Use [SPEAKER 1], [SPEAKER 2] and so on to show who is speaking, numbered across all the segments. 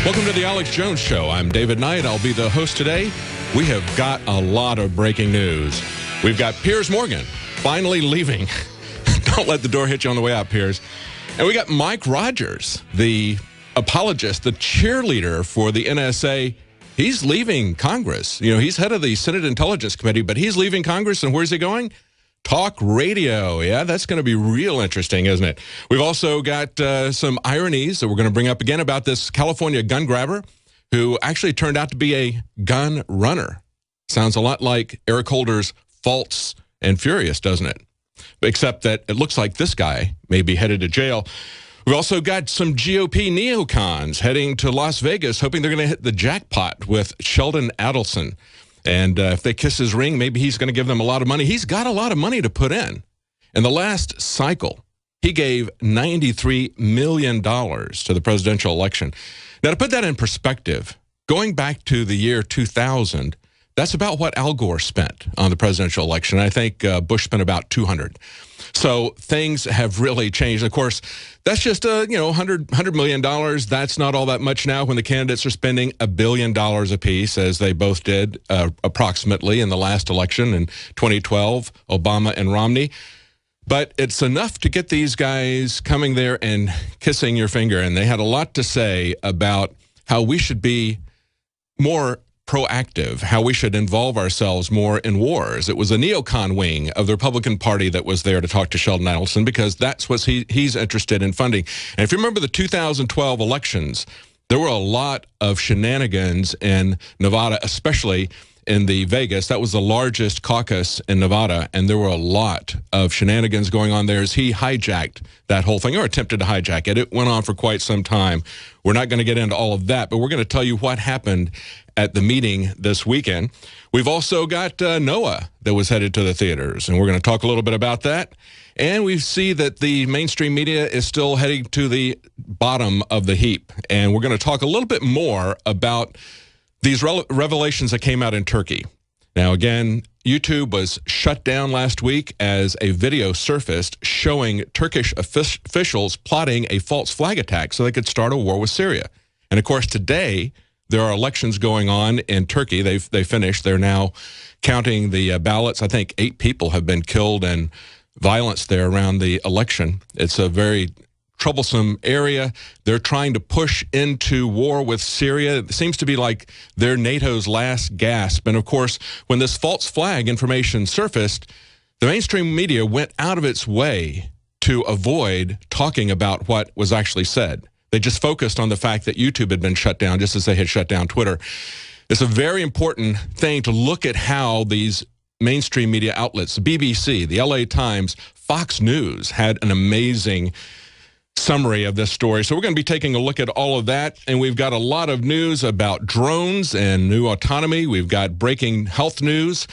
[SPEAKER 1] Welcome to the Alex Jones Show. I'm David Knight. I'll be the host today. We have got a lot of breaking news. We've got Piers Morgan finally leaving. Don't let the door hit you on the way out, Piers. And we got Mike Rogers, the apologist, the cheerleader for the NSA. He's leaving Congress. You know, he's head of the Senate Intelligence Committee, but he's leaving Congress, and where's he going? Talk radio. Yeah, that's going to be real interesting, isn't it? We've also got some ironies that we're going to bring up again about this California gun grabber who actually turned out to be a gun runner. Sounds a lot like Eric Holder's False and Furious, doesn't it? Except that it looks like this guy may be headed to jail. We've also got some GOP neocons heading to Las Vegas, hoping they're going to hit the jackpot with Sheldon Adelson. And if they kiss his ring, maybe he's going to give them a lot of money. He's got a lot of money to put in. In the last cycle, he gave $93 million to the presidential election. Now, to put that in perspective, going back to the year 2000, that's about what Al Gore spent on the presidential election. I think Bush spent about $200. So things have really changed. Of course, that's just $100 million. That's not all that much now when the candidates are spending $1 billion apiece, as they both did approximately in the last election in 2012, Obama and Romney. But it's enough to get these guys coming there and kissing your finger. And they had a lot to say about how we should be more proactive, how we should involve ourselves more in wars. It was a neocon wing of the Republican Party that was there to talk to Sheldon Adelson because that's what he's interested in funding. And if you remember the 2012 elections, there were a lot of shenanigans in Nevada, especially in the Vegas. That was the largest caucus in Nevada, and there were a lot of shenanigans going on there as he hijacked that whole thing, or attempted to hijack it. It went on for quite some time. We're not going to get into all of that, but we're going to tell you what happened at the meeting this weekend. We've also got Noah that was headed to the theaters, and we're going to talk a little bit about that. And we see that the mainstream media is still heading to the bottom of the heap, and we're going to talk a little bit more about these revelations that came out in Turkey. Now, again, YouTube was shut down last week as a video surfaced showing Turkish officials plotting a false flag attack so they could start a war with Syria. And, of course, today there are elections going on in Turkey. They finished. They're now counting the ballots. I think 8 people have been killed in violence there around the election. It's a very troublesome area. They're trying to push into war with Syria. It seems to be like they're NATO's last gasp. And of course, when this false flag information surfaced, the mainstream media went out of its way to avoid talking about what was actually said. They just focused on the fact that YouTube had been shut down, just as they had shut down Twitter. It's a very important thing to look at how these mainstream media outlets, the BBC, the LA Times, Fox News, had an amazing summary of this story. So we're going to be taking a look at all of that, and we've got a lot of news about drones and new autonomy. We've got breaking health news,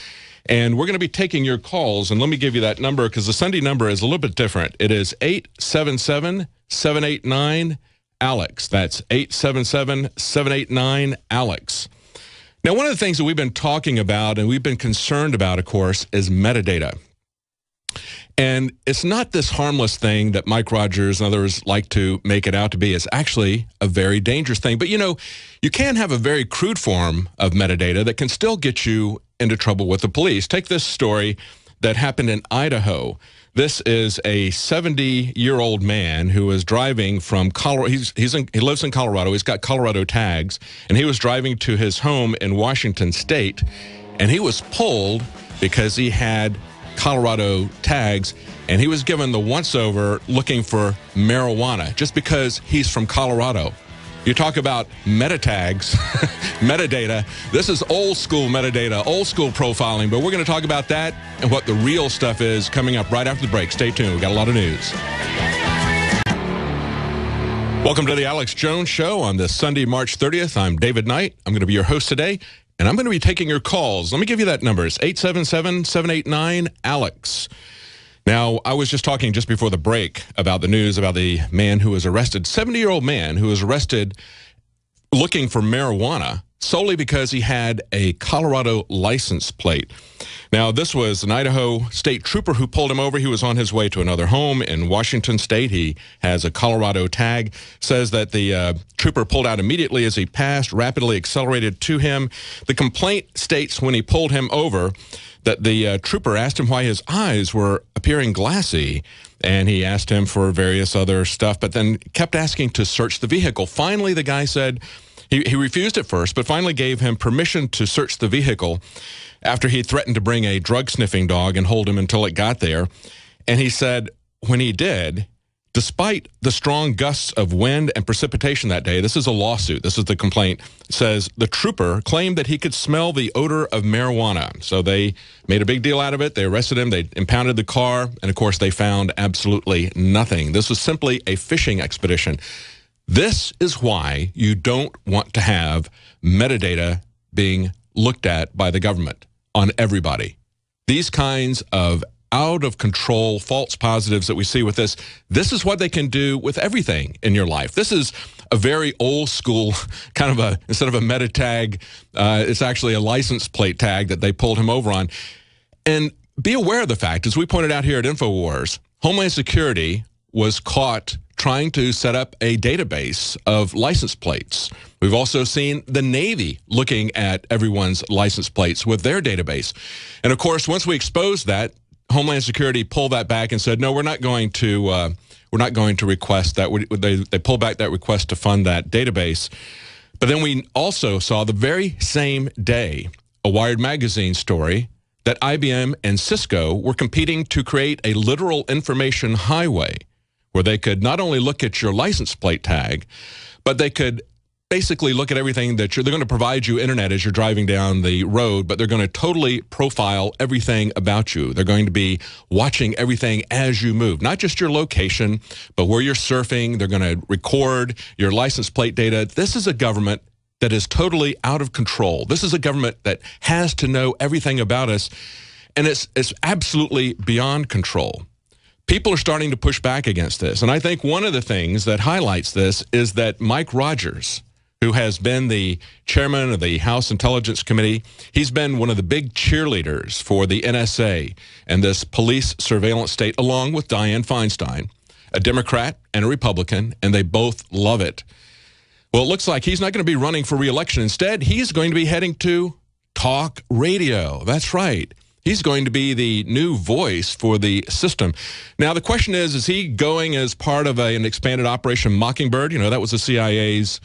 [SPEAKER 1] and we're going to be taking your calls. And let me give you that number because the Sunday number is a little bit different. It is 877-789-ALEX. That's 877-789-ALEX. Now, one of the things that we've been talking about and we've been concerned about, of course, is metadata. And it's not this harmless thing that Mike Rogers and others like to make it out to be. It's actually a very dangerous thing. But, you know, you can have a very crude form of metadata that can still get you into trouble with the police. Take this story that happened in Idaho. This is a 70-year-old man who was driving from Colorado. He lives in Colorado. He's got Colorado tags. And he was driving to his home in Washington State. And he was pulled because he had Colorado tags, and he was given the once-over looking for marijuana just because he's from Colorado. You talk about meta tags, metadata. This is old-school metadata, old-school profiling, but we're going to talk about that and what the real stuff is coming up right after the break. Stay tuned. We've got a lot of news. Welcome to the Alex Jones Show on this Sunday, March 30th. I'm David Knight. I'm going to be your host today. And I'm going to be taking your calls. Let me give you that number. It's 877-789-ALEX. Now, I was just talking just before the break about the news about the man who was arrested, 70-year-old man who was arrested looking for marijuana solely because he had a Colorado license plate. Now, this was an Idaho state trooper who pulled him over. He was on his way to another home in Washington state. He has a Colorado tag. Says that the trooper pulled out immediately as he passed, rapidly accelerated to him. The complaint states when he pulled him over that the trooper asked him why his eyes were appearing glassy, and he asked him for various other stuff, but then kept asking to search the vehicle. Finally, the guy said he refused at first, but finally gave him permission to search the vehicle after he threatened to bring a drug-sniffing dog and hold him until it got there. And he said when he did, despite the strong gusts of wind and precipitation that day, this is a lawsuit, this is the complaint, says the trooper claimed that he could smell the odor of marijuana. So they made a big deal out of it. They arrested him. They impounded the car. And, of course, they found absolutely nothing. This was simply a fishing expedition. This is why you don't want to have metadata being looked at by the government on everybody. These kinds of out-of-control false positives that we see with this is what they can do with everything in your life. This is a very old-school kind of a, instead of a meta tag, it's actually a license plate tag that they pulled him over on. And be aware of the fact, as we pointed out here at InfoWars, Homeland Security was caught trying to set up a database of license plates. We've also seen the Navy looking at everyone's license plates with their database. And, of course, once we exposed that, Homeland Security pulled that back and said, no, we're not going to request that. They pulled back that request to fund that database. But then we also saw the very same day a Wired magazine story that IBM and Cisco were competing to create a literal information highway where they could not only look at your license plate tag, but they could basically look at everything that they're going to provide you internet as you're driving down the road, but they're going to totally profile everything about you. They're going to be watching everything as you move, not just your location, but where you're surfing. They're going to record your license plate data. This is a government that is totally out of control. This is a government that has to know everything about us, and it's absolutely beyond control. People are starting to push back against this, and I think one of the things that highlights this is that Mike Rogers, who has been the chairman of the House Intelligence Committee, he's been one of the big cheerleaders for the NSA and this police surveillance state, along with Dianne Feinstein, a Democrat and a Republican, and they both love it. Well, it looks like he's not going to be running for re-election. Instead, he's going to be heading to talk radio. That's right. He's going to be the new voice for the system. Now, the question is he going as part of an expanded Operation Mockingbird? You know, that was the CIA's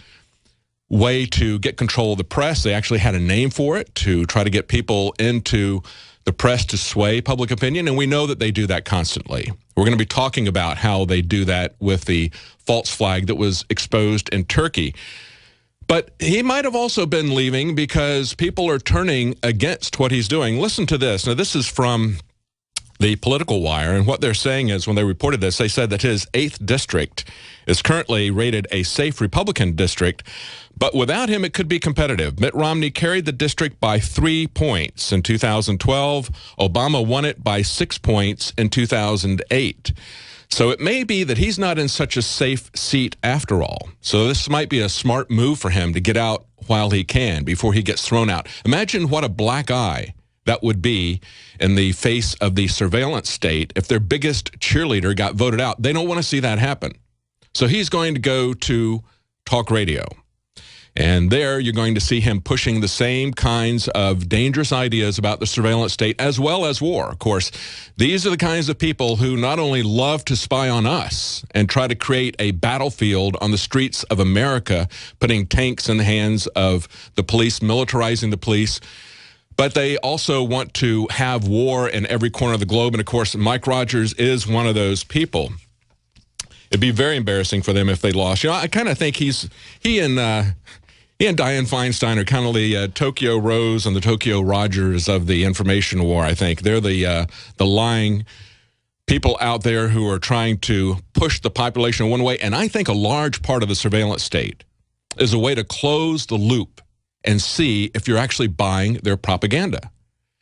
[SPEAKER 1] way to get control of the press. They actually had a name for it to try to get people into the press to sway public opinion, and we know that they do that constantly. We're going to be talking about how they do that with the false flag that was exposed in Turkey. But he might have also been leaving because people are turning against what he's doing. Listen to this. Now, this is from the Political Wire, and what they're saying is, when they reported this, they said that his 8th district is currently rated a safe Republican district, but without him, it could be competitive. Mitt Romney carried the district by 3 points in 2012. Obama won it by 6 points in 2008. So it may be that he's not in such a safe seat after all. So this might be a smart move for him to get out while he can before he gets thrown out. Imagine what a black eye that would be in the face of the surveillance state if their biggest cheerleader got voted out. They don't want to see that happen. So he's going to go to talk radio. And there you're going to see him pushing the same kinds of dangerous ideas about the surveillance state as well as war. Of course, these are the kinds of people who not only love to spy on us and try to create a battlefield on the streets of America, putting tanks in the hands of the police, militarizing the police, but they also want to have war in every corner of the globe. And, of course, Mike Rogers is one of those people. It'd be very embarrassing for them if they lost. You know, I kind of think he and Dianne Feinstein are kind of the Tokyo Rose and the Tokyo Rogers of the information war, I think. They're the lying people out there who are trying to push the population one way. And I think a large part of the surveillance state is a way to close the loop and see if you're actually buying their propaganda.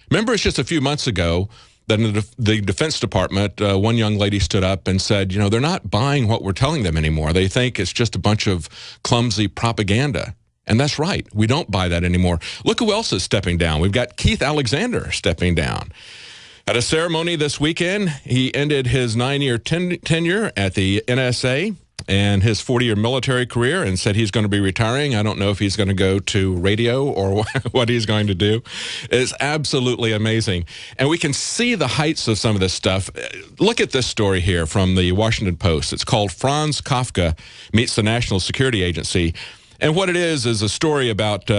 [SPEAKER 1] Remember, it's just a few months ago that in the Defense Department, one young lady stood up and said, you know, they're not buying what we're telling them anymore. They think it's just a bunch of clumsy propaganda. And that's right. We don't buy that anymore. Look who else is stepping down. We've got Keith Alexander stepping down. At a ceremony this weekend, he ended his 9-year tenure at the NSA and his 40-year military career and said he's going to be retiring. I don't know if he's going to go to radio or what he's going to do. It's absolutely amazing. And we can see the heights of some of this stuff. Look at this story here from the Washington Post. It's called Franz Kafka Meets the National Security Agency. And what it is a story about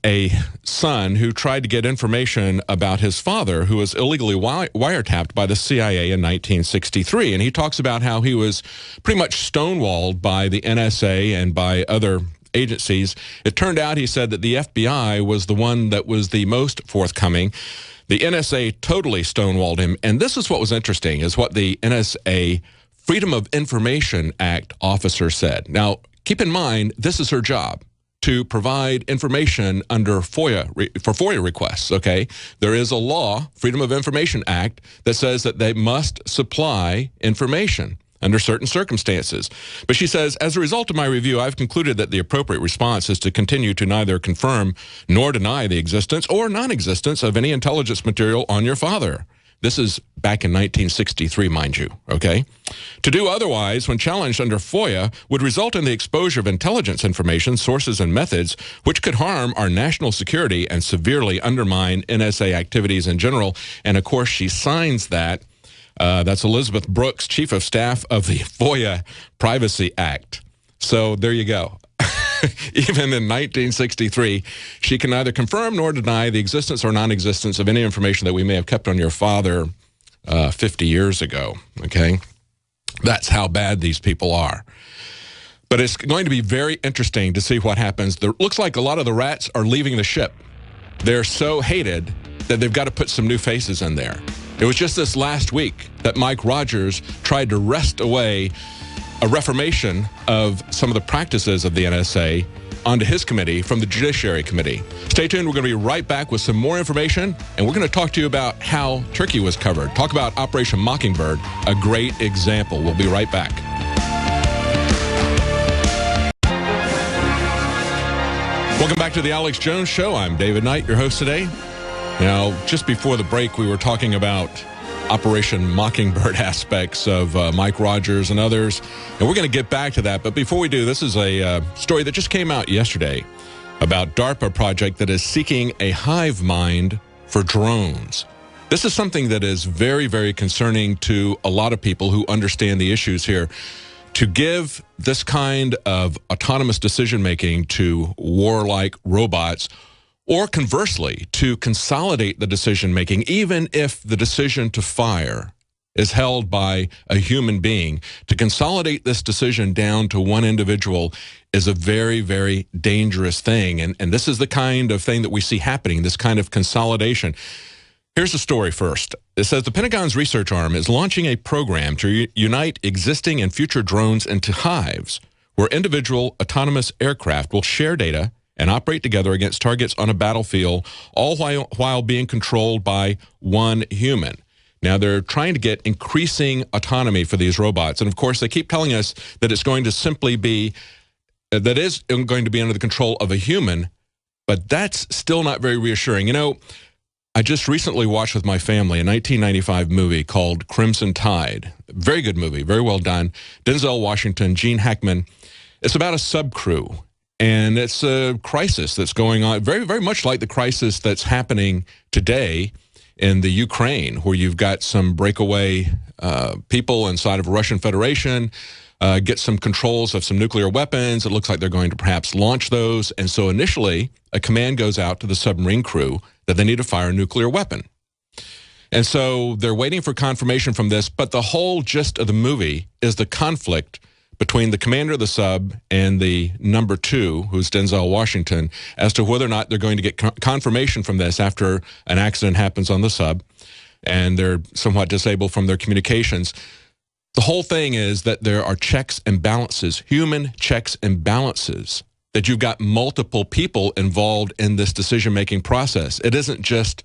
[SPEAKER 1] a son who tried to get information about his father, who was illegally wiretapped by the CIA in 1963. And he talks about how he was pretty much stonewalled by the NSA and by other agencies. It turned out, he said, that the FBI was the one that was the most forthcoming. The NSA totally stonewalled him. And this is what was interesting, is what the NSA Freedom of Information Act officer said. Now, keep in mind, this is her job, to provide information under FOIA, for FOIA requests, okay? There is a law, Freedom of Information Act, that says that they must supply information under certain circumstances. But she says, as a result of my review, I've concluded that the appropriate response is to continue to neither confirm nor deny the existence or non-existence of any intelligence material on your father. This is back in 1963, mind you, okay? To do otherwise, when challenged under FOIA, would result in the exposure of intelligence information, sources, and methods, which could harm our national security and severely undermine NSA activities in general. And, of course, she signs that. That's Elizabeth Brooks, Chief of Staff of the FOIA Privacy Act. So there you go. Even in 1963, she can neither confirm nor deny the existence or non-existence of any information that we may have kept on your father 50 years ago, okay? That's how bad these people are. But it's going to be very interesting to see what happens. It looks like a lot of the rats are leaving the ship. They're so hated that they've got to put some new faces in there. It was just this last week that Mike Rogers tried to wrest away a reformation of some of the practices of the NSA onto his committee from the Judiciary Committee. Stay tuned. We're going to be right back with some more information, and we're going to talk to you about how Turkey was covered. Talk about Operation Mockingbird, a great example. We'll be right back. Welcome back to the Alex Jones Show. I'm David Knight, your host today. Now, just before the break, we were talking about Operation Mockingbird aspects of Mike Rogers and others, and we're going to get back to that. But before we do, this is a story that just came out yesterday about DARPA project that is seeking a hive mind for drones. This is something that is very, very concerning to a lot of people who understand the issues here. To give this kind of autonomous decision-making to warlike robots, or conversely, to consolidate the decision-making, even if the decision to fire is held by a human being, to consolidate this decision down to one individual is a very, very dangerous thing. And this is the kind of thing that we see happening, this kind of consolidation. Here's the story first. It says the Pentagon's research arm is launching a program to unite existing and future drones into hives, where individual autonomous aircraft will share data and operate together against targets on a battlefield, all while being controlled by one human. Now, they're trying to get increasing autonomy for these robots. And, of course, they keep telling us that it's going to simply be, that is going to be under the control of a human, but that's still not very reassuring. You know, I just recently watched with my family a 1995 movie called Crimson Tide. Very good movie, very well done. Denzel Washington, Gene Hackman. It's about a subcrew. And it's a crisis that's going on, very, very much like the crisis that's happening today in the Ukraine, where you've got some breakaway people inside of the Russian Federation, get some controls of some nuclear weapons. It looks like they're going to perhaps launch those. And so initially, a command goes out to the submarine crew that they need to fire a nuclear weapon. And so they're waiting for confirmation from this, but the whole gist of the movie is the conflict between the commander of the sub and the number 2, who's Denzel Washington, as to whether or not they're going to get confirmation from this after an accident happens on the sub, and they're somewhat disabled from their communications. The whole thing is that there are checks and balances, human checks and balances, that you've got multiple people involved in this decision-making process. It isn't just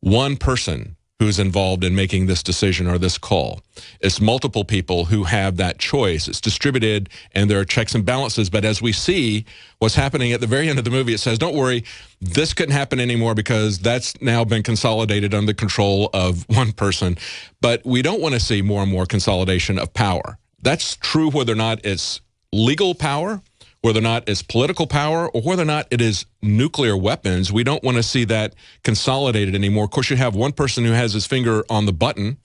[SPEAKER 1] one person who's involved in making this decision or this call. It's multiple people who have that choice. It's distributed, and there are checks and balances. But as we see what's happening at the very end of the movie, it says, don't worry, this couldn't happen anymore because that's now been consolidated under the control of one person. But we don't want to see more and more consolidation of power. That's true whether or not it's legal power, whether or not it's political power, or whether or not it is nuclear weapons. We don't want to see that consolidated anymore. Of course, you have one person who has his finger on the button,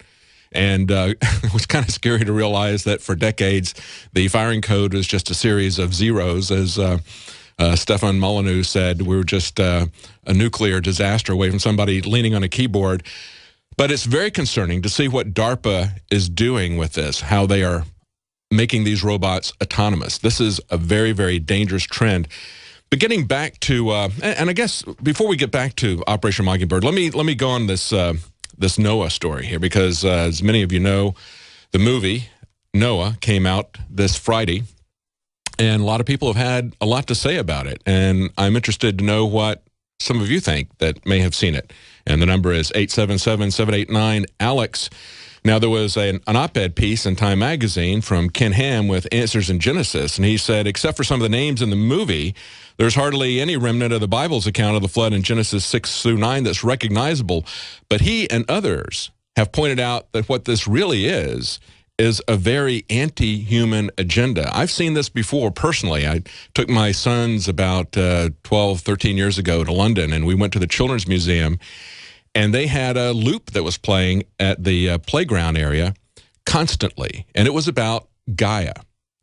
[SPEAKER 1] and it was kind of scary to realize that for decades, the firing code was just a series of zeros. As Stefan Molyneux said, we were just a nuclear disaster away from somebody leaning on a keyboard. But it's very concerning to see what DARPA is doing with this, how they are making these robots autonomous. This is a very, very dangerous trend. But getting back to, and I guess before we get back to Operation Mockingbird, let me go on this this Noah story here, because as many of you know, the movie Noah came out this Friday, and a lot of people have had a lot to say about it. And I'm interested to know what some of you think that may have seen it. And the number is 877-789-ALEX. Now, there was an op-ed piece in Time magazine from Ken Ham with Answers in Genesis, and he said, except for some of the names in the movie, there's hardly any remnant of the Bible's account of the flood in Genesis 6 through 9 that's recognizable. But he and others have pointed out that what this really is a very anti-human agenda. I've seen this before personally. I took my sons about 12, 13 years ago to London, and we went to the Children's Museum, and they had a loop that was playing at the playground area constantly, and it was about Gaia.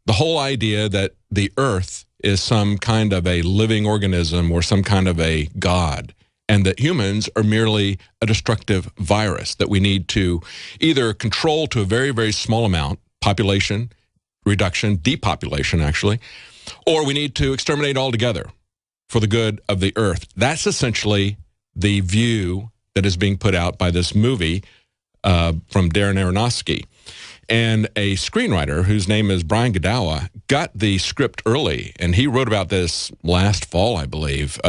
[SPEAKER 1] The whole idea that the earth is some kind of a living organism or some kind of a god, and that humans are merely a destructive virus that we need to either control to a very, very small amount, population reduction, depopulation actually, or we need to exterminate altogether for the good of the earth. That's essentially the view that is being put out by this movie from Darren Aronofsky. And a screenwriter whose name is Brian Godawa got the script early, and he wrote about this last fall, I believe,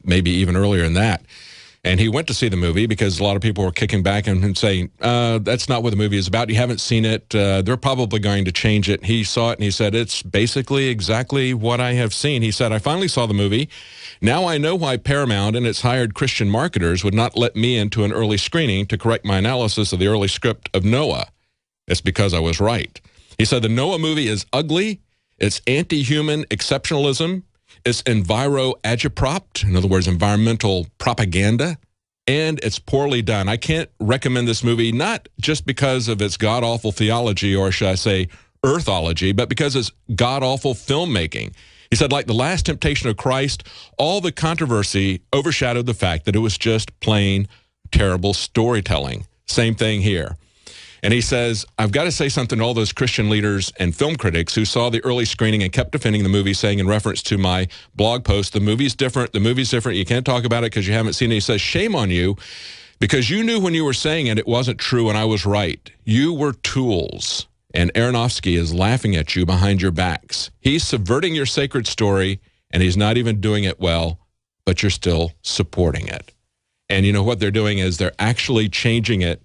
[SPEAKER 1] maybe even earlier than that. And he went to see the movie because a lot of people were kicking back and saying, that's not what the movie is about. You haven't seen it. They're probably going to change it. He saw it, and he said, it's basically exactly what I have seen. He said, I finally saw the movie. Now I know why Paramount and its hired Christian marketers would not let me into an early screening to correct my analysis of the early script of Noah. It's because I was right. He said the Noah movie is ugly, it's anti-human exceptionalism, it's enviro-agitprop, in other words, environmental propaganda, and it's poorly done. I can't recommend this movie, not just because of its god-awful theology, or should I say earthology, but because it's god-awful filmmaking. He said, like The Last Temptation of Christ, all the controversy overshadowed the fact that it was just plain terrible storytelling. Same thing here. And he says, I've got to say something to all those Christian leaders and film critics who saw the early screening and kept defending the movie, saying in reference to my blog post, the movie's different, you can't talk about it because you haven't seen it. He says, shame on you, because you knew when you were saying it wasn't true and I was right. You were tools, and Aronofsky is laughing at you behind your backs. He's subverting your sacred story, and he's not even doing it well, but you're still supporting it. And you know what they're doing is they're actually changing it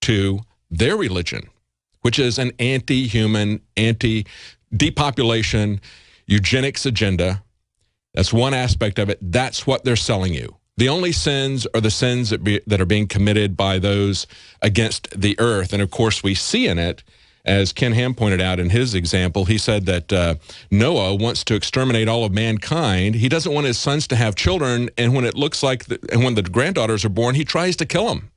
[SPEAKER 1] to their religion, which is an anti-human, anti-depopulation, eugenics agenda. That's one aspect of it. That's what they're selling you. The only sins are the sins that are being committed by those against the earth. And of course, we see in it, as Ken Ham pointed out in his example, he said that Noah wants to exterminate all of mankind. He doesn't want his sons to have children. And when it looks like, and when the granddaughters are born, he tries to kill them.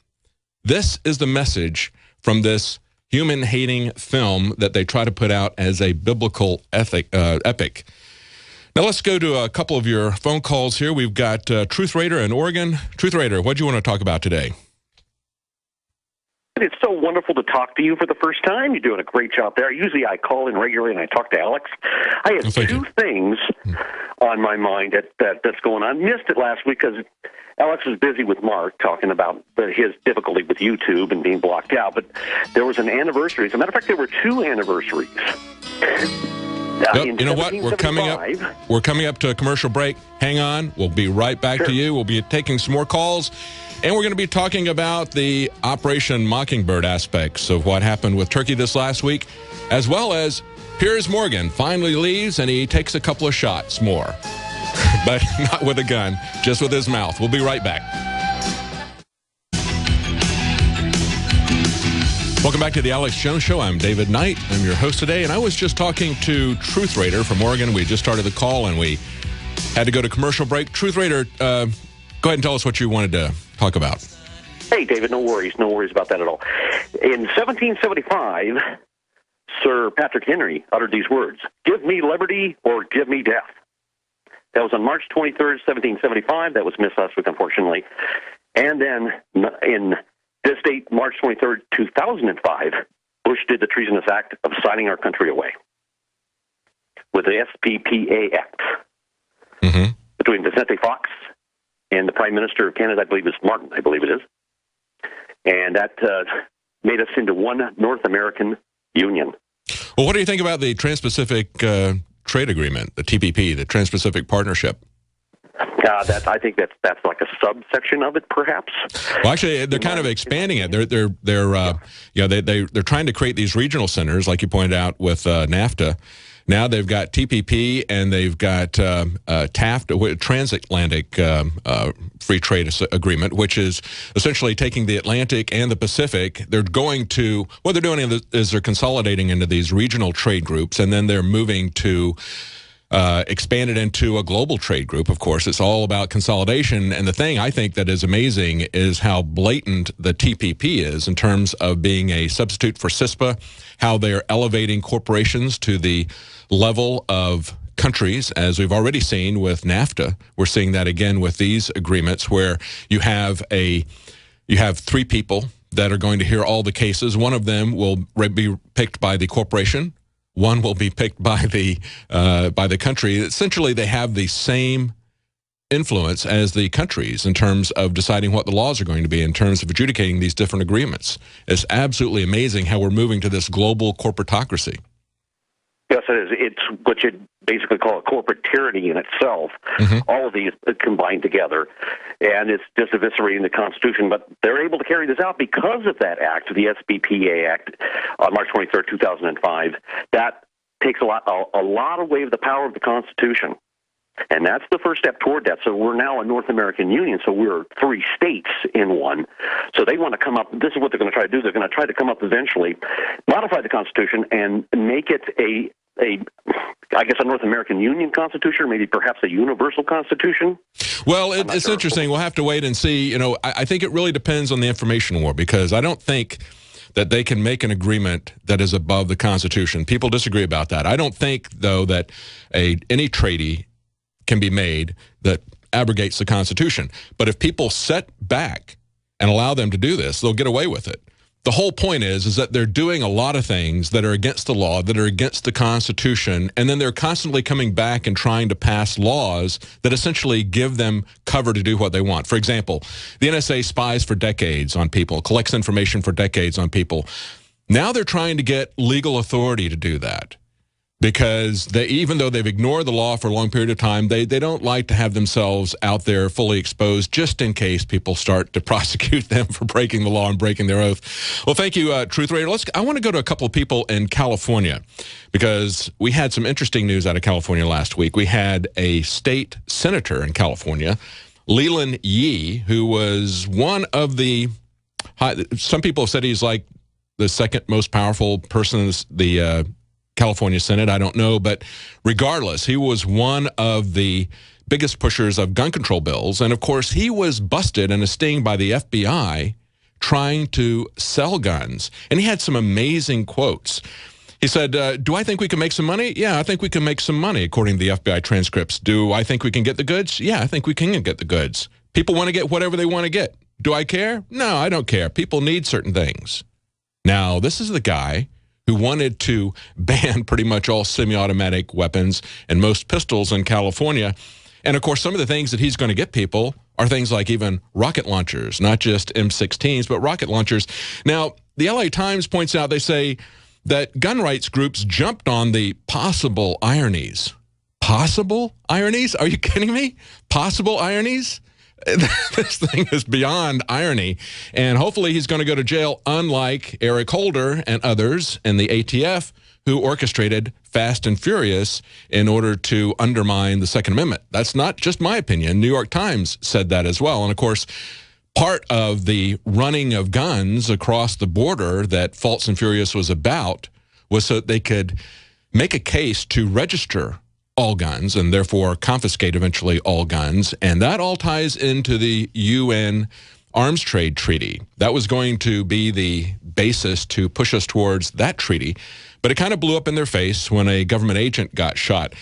[SPEAKER 1] This is the message from this human-hating film that they try to put out as a biblical epic. Now let's go to a couple of your phone calls here. We've got Truth Raider in Oregon. Truth Raider, what do you want to talk about today?
[SPEAKER 2] It's so wonderful to talk to you for the first time. You're doing a great job there. Usually I call in regularly and I talk to Alex. I have two things on my mind that's going on. Missed it last week because Alex was busy with Mark talking about his difficulty with YouTube and being blocked out. But there was an anniversary. As a matter of fact, there were two anniversaries.
[SPEAKER 1] You know what? We're coming up to a commercial break. Hang on. We'll be right back to you. We'll be taking some more calls. And we're going to be talking about the Operation Mockingbird aspects of what happened with Turkey this last week, as well as Piers Morgan finally leaves and he takes a couple of shots more. But not with a gun, just with his mouth. We'll be right back. Welcome back to the Alex Jones Show. I'm David Knight. I'm your host today, and I was just talking to Truth Raider from Oregon. We just started the call, and we had to go to commercial break. Truth Raider, go ahead and tell us what you wanted to talk about.
[SPEAKER 2] Hey, David, no worries about that at all. In 1775, Sir Patrick Henry uttered these words, "Give me liberty or give me death." That was on March 23rd, 1775. That was missed last week, unfortunately. And then in this date, March 23rd, 2005, Bush did the treasonous act of signing our country away with the SPPA Act between Vicente Fox and the Prime Minister of Canada, I believe is Martin, I believe it is. And that made us into one North American Union.
[SPEAKER 1] Well, what do you think about the Trans-Pacific Trade Agreement, the TPP, the Trans-Pacific Partnership?
[SPEAKER 2] I think that's like a subsection of it, perhaps.
[SPEAKER 1] Well, actually, they're kind of expanding it. They're trying to create these regional centers, like you pointed out with NAFTA. Now they've got TPP and they've got TAFTA, Transatlantic Free Trade Agreement, which is essentially taking the Atlantic and the Pacific. They're going to, what they're doing is they're consolidating into these regional trade groups, and then they're moving to expand it into a global trade group. Of course, it's all about consolidation. And the thing I think that is amazing is how blatant the TPP is in terms of being a substitute for CISPA, how they're elevating corporations to the level of countries, as we've already seen with NAFTA. We're seeing that again with these agreements where you have three people that are going to hear all the cases. One of them will be picked by the corporation. One will be picked by the country. Essentially, they have the same influence as the countries in terms of deciding what the laws are going to be, in terms of adjudicating these different agreements. It's absolutely amazing how we're moving to this global corporatocracy.
[SPEAKER 2] Yes, it is. It's what you'd basically call a corporate tyranny in itself. All of these combined together. And it's just eviscerating the Constitution. But they're able to carry this out because of that act, the SBPA Act, on March 23rd, 2005. That takes a lot away of the power of the Constitution. And that's the first step toward that. So we're now a North American Union, so we're three states in one. So they want to come up, this is what they're going to try to do. They're going to try to come up eventually, modify the Constitution, and make it a North American Union Constitution, or maybe perhaps a universal Constitution.
[SPEAKER 1] Well, it's interesting. We'll have to wait and see. You know, I think it really depends on the information war, because I don't think that they can make an agreement that is above the Constitution. People disagree about that. I don't think, though, that any treaty can be made that abrogates the Constitution. But if people set back and allow them to do this, they'll get away with it. The whole point is that they're doing a lot of things that are against the law, that are against the Constitution, and then they're constantly coming back and trying to pass laws that essentially give them cover to do what they want. For example, the NSA spies for decades on people, collects information for decades on people. Now they're trying to get legal authority to do that, because even though they've ignored the law for a long period of time, they don't like to have themselves out there fully exposed, just in case people start to prosecute them for breaking the law and breaking their oath. Well, thank you, Truth Raider. I want to go to a couple of people in California, because we had some interesting news out of California last week. We had a state senator in California, Leland Lee, who was one of the, some people have said he's like the second most powerful person in the California Senate. I don't know, but regardless, he was one of the biggest pushers of gun control bills. And of course, he was busted and a sting by the FBI trying to sell guns. And he had some amazing quotes. He said, do I think we can make some money? Yeah, I think we can make some money, according to the FBI transcripts. Do I think we can get the goods? Yeah, I think we can get the goods. People want to get whatever they want to get. Do I care? No, I don't care. People need certain things. Now, this is the guy who wanted to ban pretty much all semi-automatic weapons and most pistols in California. And, of course, some of the things that he's going to get people are things like even rocket launchers, not just M16s, but rocket launchers. Now, the LA Times points out, they say that gun rights groups jumped on the possible ironies. Possible ironies? Are you kidding me? Possible ironies? This thing is beyond irony, and hopefully he's going to go to jail, unlike Eric Holder and others in the ATF who orchestrated Fast and Furious in order to undermine the Second Amendment. That's not just my opinion. New York Times said that as well. And of course, part of the running of guns across the border that Fast and Furious was about was so that they could make a case to register all guns and therefore confiscate eventually all guns. And that all ties into the UN Arms Trade Treaty. That was going to be the basis to push us towards that treaty. But it kind of blew up in their face when a government agent got shot.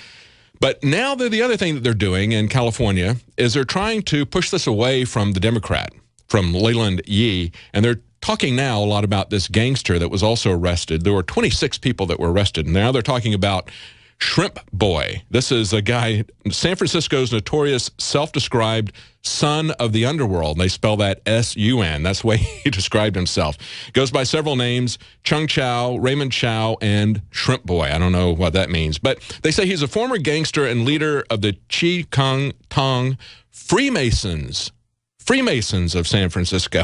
[SPEAKER 1] But now the other thing that they're doing in California is they're trying to push this away from the Democrat, from Leland Lee, and they're talking now a lot about this gangster that was also arrested. There were 26 people that were arrested, and now they're talking about Shrimp Boy. This is a guy, San Francisco's notorious self-described son of the underworld. They spell that S-U-N. That's the way he described himself. Goes by several names, Chung Chow, Raymond Chow, and Shrimp Boy. I don't know what that means. But they say he's a former gangster and leader of the Chi Kung Tong Freemasons of San Francisco.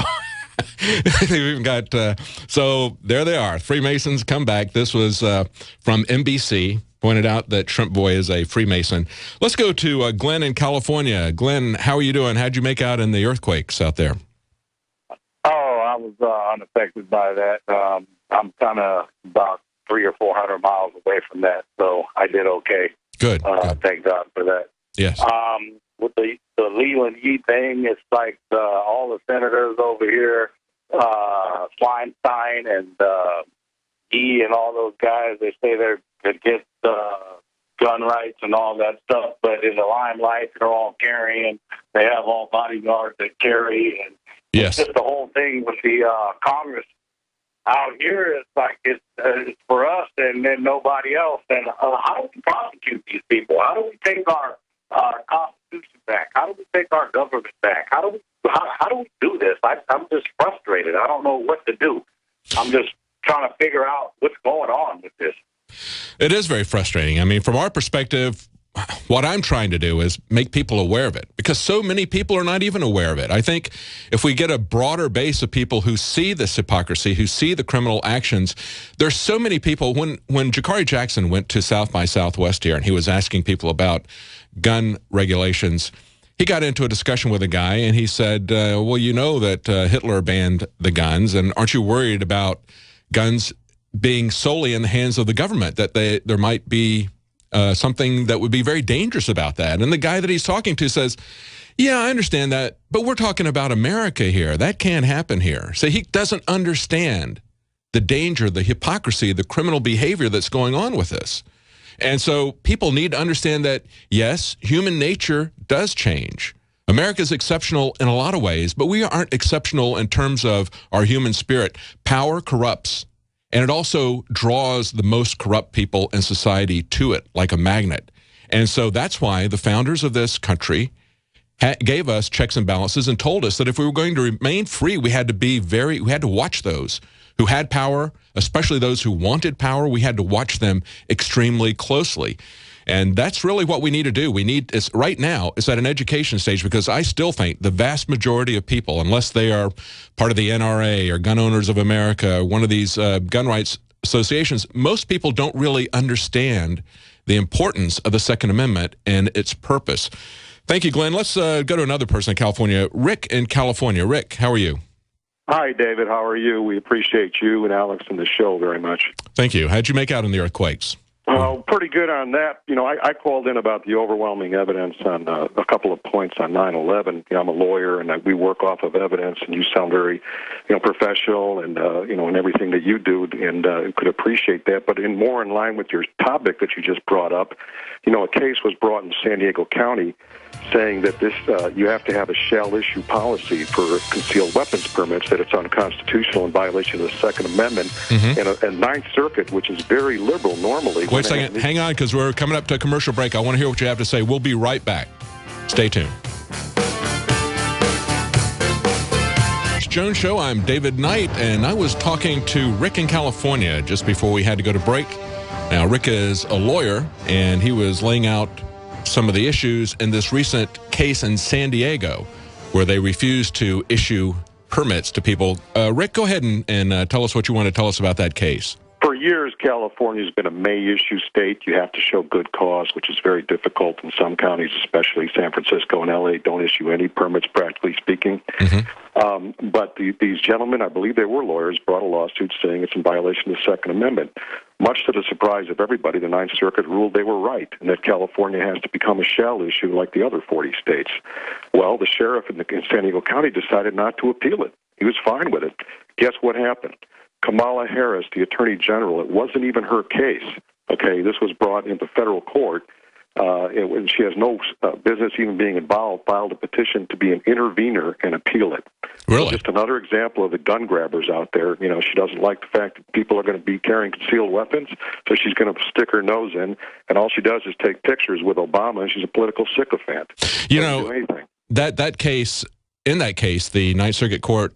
[SPEAKER 1] They've even got, so there they are. Freemasons come back. This was from NBC. Pointed out that Shrimp Boy is a Freemason. Let's go to Glenn in California. Glenn, how are you doing? How'd you make out in the earthquakes out there?
[SPEAKER 3] Oh, I was unaffected by that. I'm kind of about 300 or 400 miles away from that, so I did okay.
[SPEAKER 1] Good.
[SPEAKER 3] Thank God for that.
[SPEAKER 1] Yes.
[SPEAKER 3] With the Leland Lee thing, it's like all the senators over here, Feinstein and Yee and all those guys, they say they're against gun rights and all that stuff, but in the limelight, they're all carrying. They have all bodyguards that carry, and
[SPEAKER 1] yes,
[SPEAKER 3] just the whole thing with the Congress out here is like it's for us and then nobody else. And how do we prosecute these people? How do we take our Constitution back? How do we take our government back? How do we do this? I'm just frustrated. I don't know what to do. I'm just trying to figure out what's going on with this.
[SPEAKER 1] It is very frustrating. I mean, from our perspective, what I'm trying to do is make people aware of it, because so many people are not even aware of it. I think if we get a broader base of people who see this hypocrisy, who see the criminal actions, there's so many people. When Jakari Jackson went to South by Southwest here and he was asking people about gun regulations, he got into a discussion with a guy and he said, well, you know that Hitler banned the guns, and aren't you worried about guns being solely in the hands of the government, that there might be something that would be very dangerous about that? And the guy that he's talking to says, yeah, I understand that, but we're talking about America here. That can't happen here. So he doesn't understand the danger, the hypocrisy, the criminal behavior that's going on with this. And so people need to understand that, yes, human nature does change. America is exceptional in a lot of ways, but we aren't exceptional in terms of our human spirit. Power corrupts. And it also draws the most corrupt people in society to it, like a magnet. And so that's why the founders of this country gave us checks and balances and told us that if we were going to remain free, we had to watch those who had power, especially those who wanted power. We had to watch them extremely closely. And that's really what we need to do. Right now, it's at an education stage, because I still think the vast majority of people, unless they are part of the NRA or Gun Owners of America, or one of these gun rights associations, most people don't really understand the importance of the Second Amendment and its purpose. Thank you, Glenn. Let's go to another person in California. Rick in California. Rick, how are you?
[SPEAKER 4] Hi, David. How are you? We appreciate you and Alex and the show very much.
[SPEAKER 1] Thank you. How'd you make out in the earthquakes?
[SPEAKER 4] Pretty good on that. You know, I called in about the overwhelming evidence on a couple of points on 9/11. I'm a lawyer, and we work off of evidence, and you sound very, professional, and, in everything that you do, and could appreciate that. But more in line with your topic that you just brought up, a case was brought in San Diego County saying that this you have to have a shall-issue policy for concealed weapons permits, that it's unconstitutional in violation of the Second Amendment. Mm-hmm. And Ninth Circuit, which is very liberal normally.
[SPEAKER 1] Wait a second. Hang on, because we're coming up to a commercial break. I want to hear what you have to say. We'll be right back. Stay tuned. Jones Show. I'm David Knight, and I was talking to Rick in California just before we had to go to break. Now, Rick is a lawyer, and he was laying out some of the issues in this recent case in San Diego where they refused to issue permits to people. Rick, go ahead and tell us what you want to tell us about that case.
[SPEAKER 4] For years, California's been a may-issue state. You have to show good cause, which is very difficult in some counties, especially San Francisco and L.A. don't issue any permits, practically speaking. But these gentlemen, I believe they were lawyers, brought a lawsuit saying it's in violation of the Second Amendment. Much to the surprise of everybody, the Ninth Circuit ruled they were right, and that California has to become a shall issue like the other 40 states. Well, the sheriff in San Diego County decided not to appeal it. He was fine with it. Guess what happened? Kamala Harris, the Attorney General, it wasn't even her case. Okay, this was brought into federal court, and she has no business even being involved, filed a petition to be an intervener and appeal it.
[SPEAKER 1] Really?
[SPEAKER 4] So just another example of the gun grabbers out there. You know, she doesn't like the fact that people are going to be carrying concealed weapons, so she's going to stick her nose in, and all she does is take pictures with Obama, and she's a political sycophant.
[SPEAKER 1] You know, that case, in that case, the Ninth Circuit Court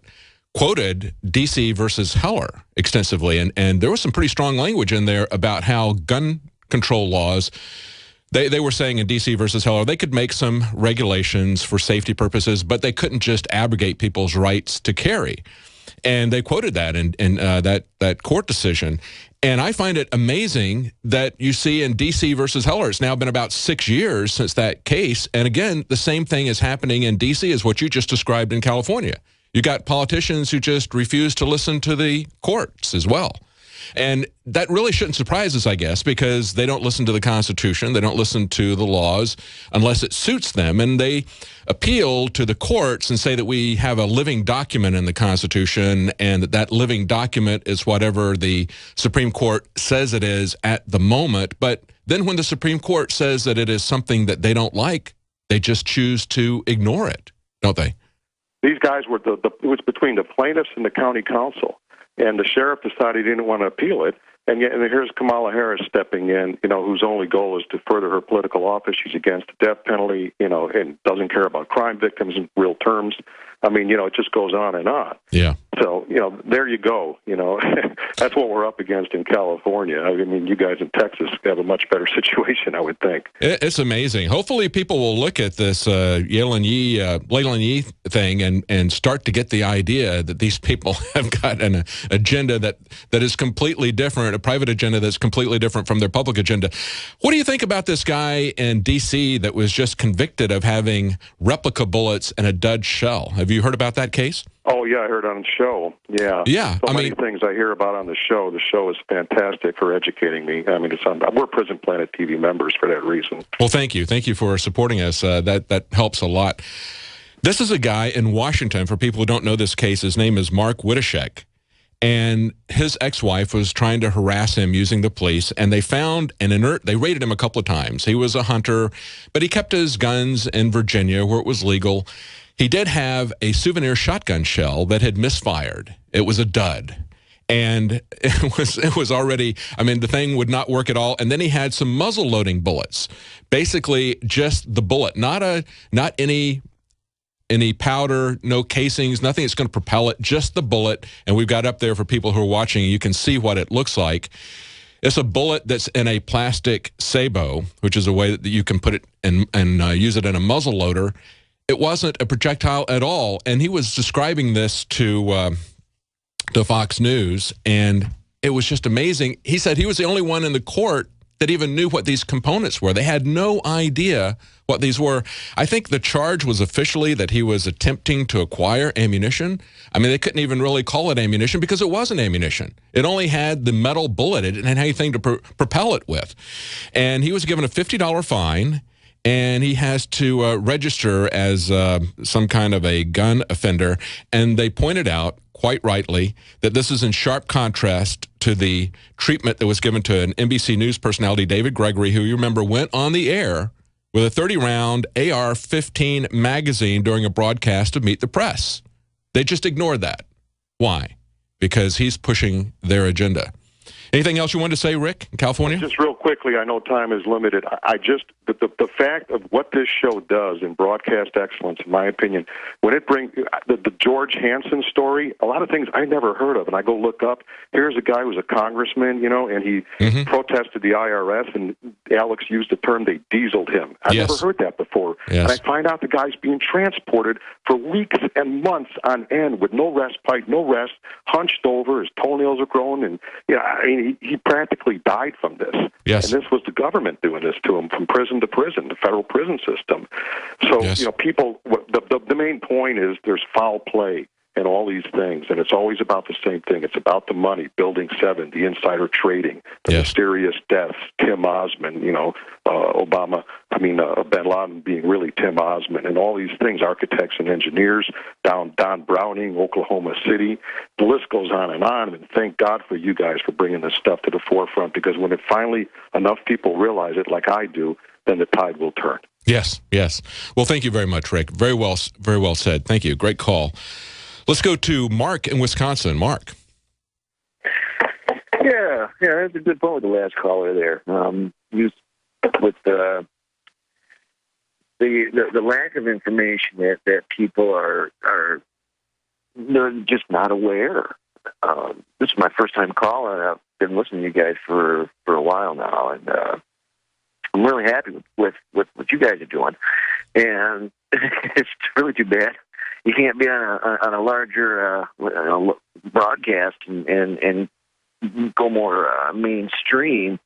[SPEAKER 1] quoted D.C. versus Heller extensively, and there was some pretty strong language in there about how gun control laws, they were saying in D.C. versus Heller, they could make some regulations for safety purposes, but they couldn't just abrogate people's rights to carry. And they quoted that in that court decision. And I find it amazing that you see in D.C. versus Heller, it's now been about 6 years since that case. And again, the same thing is happening in D.C. as what you just described in California. You got politicians who just refuse to listen to the courts as well. And that really shouldn't surprise us, I guess, because they don't listen to the Constitution. They don't listen to the laws unless it suits them. And they appeal to the courts and say that we have a living document in the Constitution and that living document is whatever the Supreme Court says it is at the moment. But then when the Supreme Court says that it is something that they don't like, they just choose to ignore it, don't they?
[SPEAKER 4] These guys were it was between the plaintiffs and the county council, and the sheriff decided he didn't want to appeal it. And yet, and here's Kamala Harris stepping in, you know, whose only goal is to further her political office. She's against the death penalty, you know, and doesn't care about crime victims in real terms. I mean, you know, it just goes on and on. Yeah. So, you know, there you go. You know, that's what we're up against in California. I mean, you guys in Texas have a much better situation, I would think. It's
[SPEAKER 1] amazing. Hopefully people will look at this Leland Lee thing and start to get the idea that these people have got an agenda that is completely different, a private agenda that's completely different from their public agenda. What do you think about this guy in D.C. that was just convicted of having replica bullets and a dud shell? Have you heard about that case?
[SPEAKER 4] Oh, yeah, I heard on the show. Yeah.
[SPEAKER 1] Yeah.
[SPEAKER 4] So many things I hear about on the show. The show is fantastic for educating me. I mean, we're Prisonplanet TV members for that reason.
[SPEAKER 1] Well, thank you. Thank you for supporting us. That helps a lot. This is a guy in Washington. For people who don't know this case, his name is Mark Witteshek. And his ex-wife was trying to harass him using the police, and they found an inert. They raided him a couple of times. He was a hunter, but he kept his guns in Virginia where it was legal. He did have a souvenir shotgun shell that had misfired. It was a dud. And it was already, I mean, the thing would not work at all. And then he had some muzzle loading bullets. Basically just the bullet, not any powder, no casings, nothing that's going to propel it, just the bullet. And we've got up there for people who are watching, you can see what it looks like. It's a bullet that's in a plastic sabot, which is a way that you can put it and use it in a muzzle loader. It wasn't a projectile at all, and he was describing this to Fox News, and it was just amazing. He said he was the only one in the court that even knew what these components were. They had no idea what these were. I think the charge was officially that he was attempting to acquire ammunition. I mean, they couldn't even really call it ammunition because it wasn't ammunition. It only had the metal bullet. It didn't have anything to propel it with. And he was given a $50 fine. And he has to register as some kind of a gun offender. And they pointed out, quite rightly, that this is in sharp contrast to the treatment that was given to an NBC News personality, David Gregory, who you remember went on the air with a 30-round AR-15 magazine during a broadcast of Meet the Press. They just ignored that. Why? Because he's pushing their agenda. Anything else you wanted to say, Rick, in California?
[SPEAKER 4] Just real quickly, I know time is limited. The fact of what this show does in broadcast excellence, in my opinion, when it brings the George Hansen story, a lot of things I never heard of, and I go look up. Here's a guy who's a congressman, and he protested the IRS, and Alex used the term they dieseled him. I've never heard that before.
[SPEAKER 1] Yes.
[SPEAKER 4] And I find out the guy's being transported for weeks and months on end with no respite, no rest, hunched over, his toenails are growing, and he practically died from this.
[SPEAKER 1] Yes.
[SPEAKER 4] And this was the government doing this to him from prison to prison, the federal prison system. So, people, the main point is there's foul play and all these things, and it's always about the same thing. It's about the money, Building 7, the insider trading, the mysterious deaths, Tim Osman, Bin Laden being really Tim Osman, and all these things, architects and engineers, Don Browning, Oklahoma City. The list goes on, and thank God for you guys for bringing this stuff to the forefront, because when it finally enough people realize it, like I do, then the tide will turn.
[SPEAKER 1] Yes. Well, thank you very much, Rick. Very well said. Thank you. Great call. Let's go to Mark in Wisconsin. Mark.
[SPEAKER 5] Yeah, that's a good point with the last caller there. With the lack of information that people are they're just not aware. This is my first time calling. I've been listening to you guys for a while now, and I'm really happy with what you guys are doing. And it's really too bad you can't be on a larger broadcast and go more mainstream,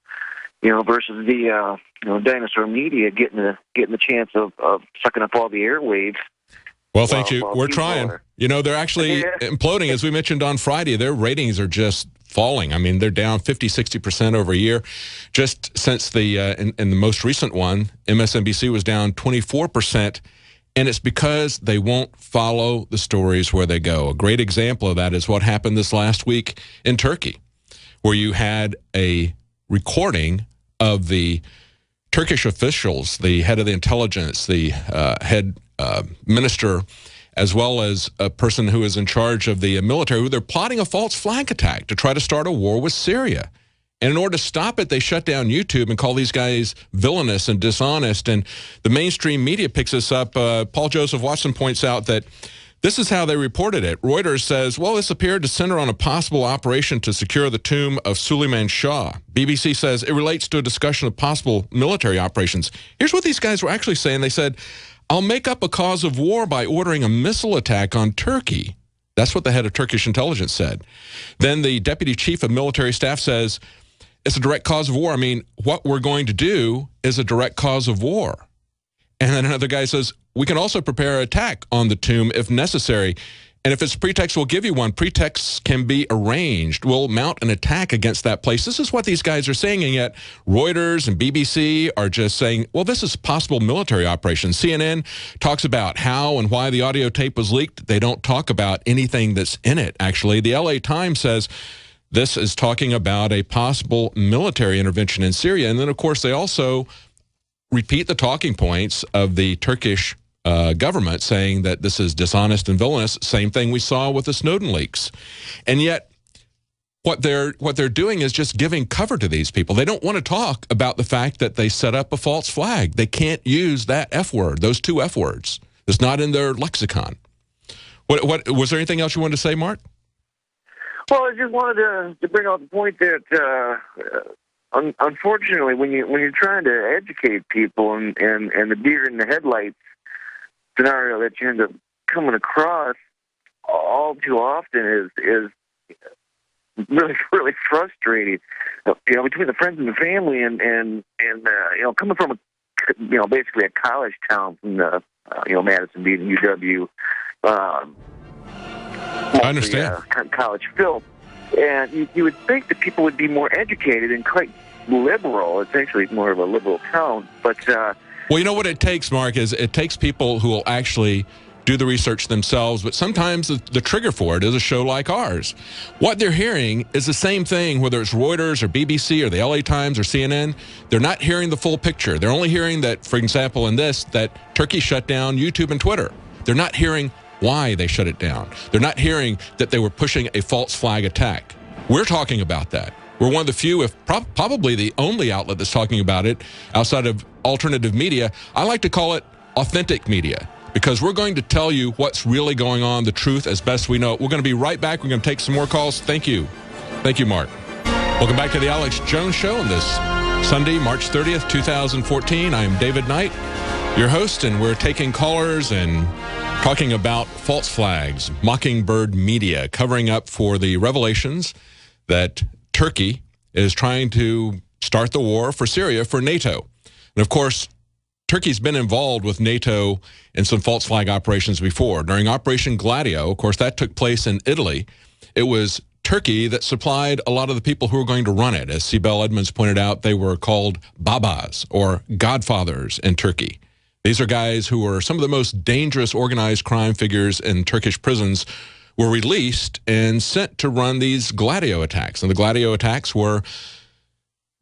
[SPEAKER 5] versus the dinosaur media getting the chance of sucking up all the airwaves.
[SPEAKER 1] Well, thank you. We're trying. They're actually imploding. As we mentioned on Friday, their ratings are just falling. I mean, they're down 50-60% over a year. Just since in the most recent one, MSNBC was down 24%. And it's because they won't follow the stories where they go. A great example of that is what happened this last week in Turkey, where you had a recording of the Turkish officials, the head of the intelligence, the head minister, as well as a person who is in charge of the military, who they're plotting a false flag attack to try to start a war with Syria. And in order to stop it, they shut down YouTube and call these guys villainous and dishonest. And the mainstream media picks this up. Paul Joseph Watson points out that this is how they reported it. Reuters says, well, this appeared to center on a possible operation to secure the tomb of Suleiman Shah. BBC says it relates to a discussion of possible military operations. Here's what these guys were actually saying. They said, I'll make up a cause of war by ordering a missile attack on Turkey. That's what the head of Turkish intelligence said. Then the deputy chief of military staff says, it's a direct cause of war. I mean, what we're going to do is a direct cause of war. And then another guy says, we can also prepare an attack on the tomb if necessary. And if it's a pretext, we'll give you one. Pretexts can be arranged. We'll mount an attack against that place. This is what these guys are saying, and yet Reuters and BBC are just saying, well, this is possible military operation. CNN talks about how and why the audio tape was leaked. They don't talk about anything that's in it, actually. The LA Times says this is talking about a possible military intervention in Syria. And then, of course, they also repeat the talking points of the Turkish government saying that this is dishonest and villainous. Same thing we saw with the Snowden leaks. And yet what they're doing is just giving cover to these people. They don't want to talk about the fact that they set up a false flag. They can't use that F word, those two F words. It's not in their lexicon. What was there anything else you wanted to say, Mark?
[SPEAKER 5] Well, I just wanted to bring out the point that unfortunately, when you're trying to educate people and the deer in the headlights scenario that you end up coming across all too often is really, really frustrating. Between the friends and the family and coming from basically a college town from the Madison being UW.
[SPEAKER 1] I understand.
[SPEAKER 5] College filth. And you would think that people would be more educated and quite liberal. It's actually more of a liberal town. But
[SPEAKER 1] well, you know what it takes, Mark, is it takes people who will actually do the research themselves, but sometimes the trigger for it is a show like ours. What they're hearing is the same thing, whether it's Reuters or BBC or the LA Times or CNN. They're not hearing the full picture. They're only hearing that, for example, in this, that Turkey shut down YouTube and Twitter. They're not hearing why they shut it down. They're not hearing that they were pushing a false flag attack. We're talking about that. We're one of the few, if probably the only outlet that's talking about it outside of alternative media. I like to call it authentic media, because we're going to tell you what's really going on, the truth as best we know it. We're going to be right back. We're going to take some more calls. Thank you. Thank you, Mark. Welcome back to the Alex Jones Show on this Sunday, March 30th, 2014. I am David Knight, your host, and we're taking callers and talking about false flags, Mockingbird Media, covering up for the revelations that Turkey is trying to start the war for Syria for NATO. And of course, Turkey's been involved with NATO in some false flag operations before. During Operation Gladio, of course, that took place in Italy. It was Turkey that supplied a lot of the people who were going to run it. As Sibel Edmonds pointed out, they were called babas, or godfathers, in Turkey. These are guys who were some of the most dangerous organized crime figures in Turkish prisons, were released and sent to run these Gladio attacks. And the Gladio attacks were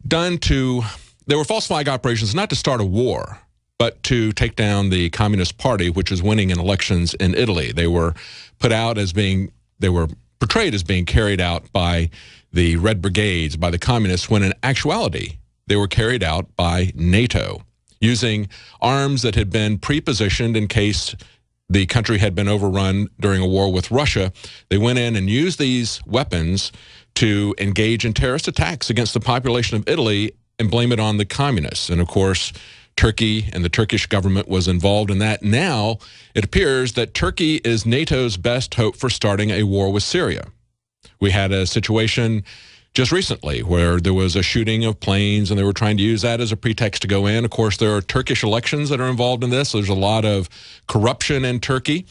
[SPEAKER 1] done to, they were false flag operations not to start a war, but to take down the Communist Party, which was winning in elections in Italy. They were put out as being, they were portrayed as being carried out by the Red Brigades, by the Communists, when in actuality, they were carried out by NATO, using arms that had been pre-positioned in case the country had been overrun during a war with Russia. They went in and used these weapons to engage in terrorist attacks against the population of Italy and blame it on the communists. And of course, Turkey and the Turkish government was involved in that. Now, it appears that Turkey is NATO's best hope for starting a war with Syria. We had a situation just recently where there was a shooting of planes and they were trying to use that as a pretext to go in. Of course, there are Turkish elections that are involved in this. There's a lot of corruption in Turkey.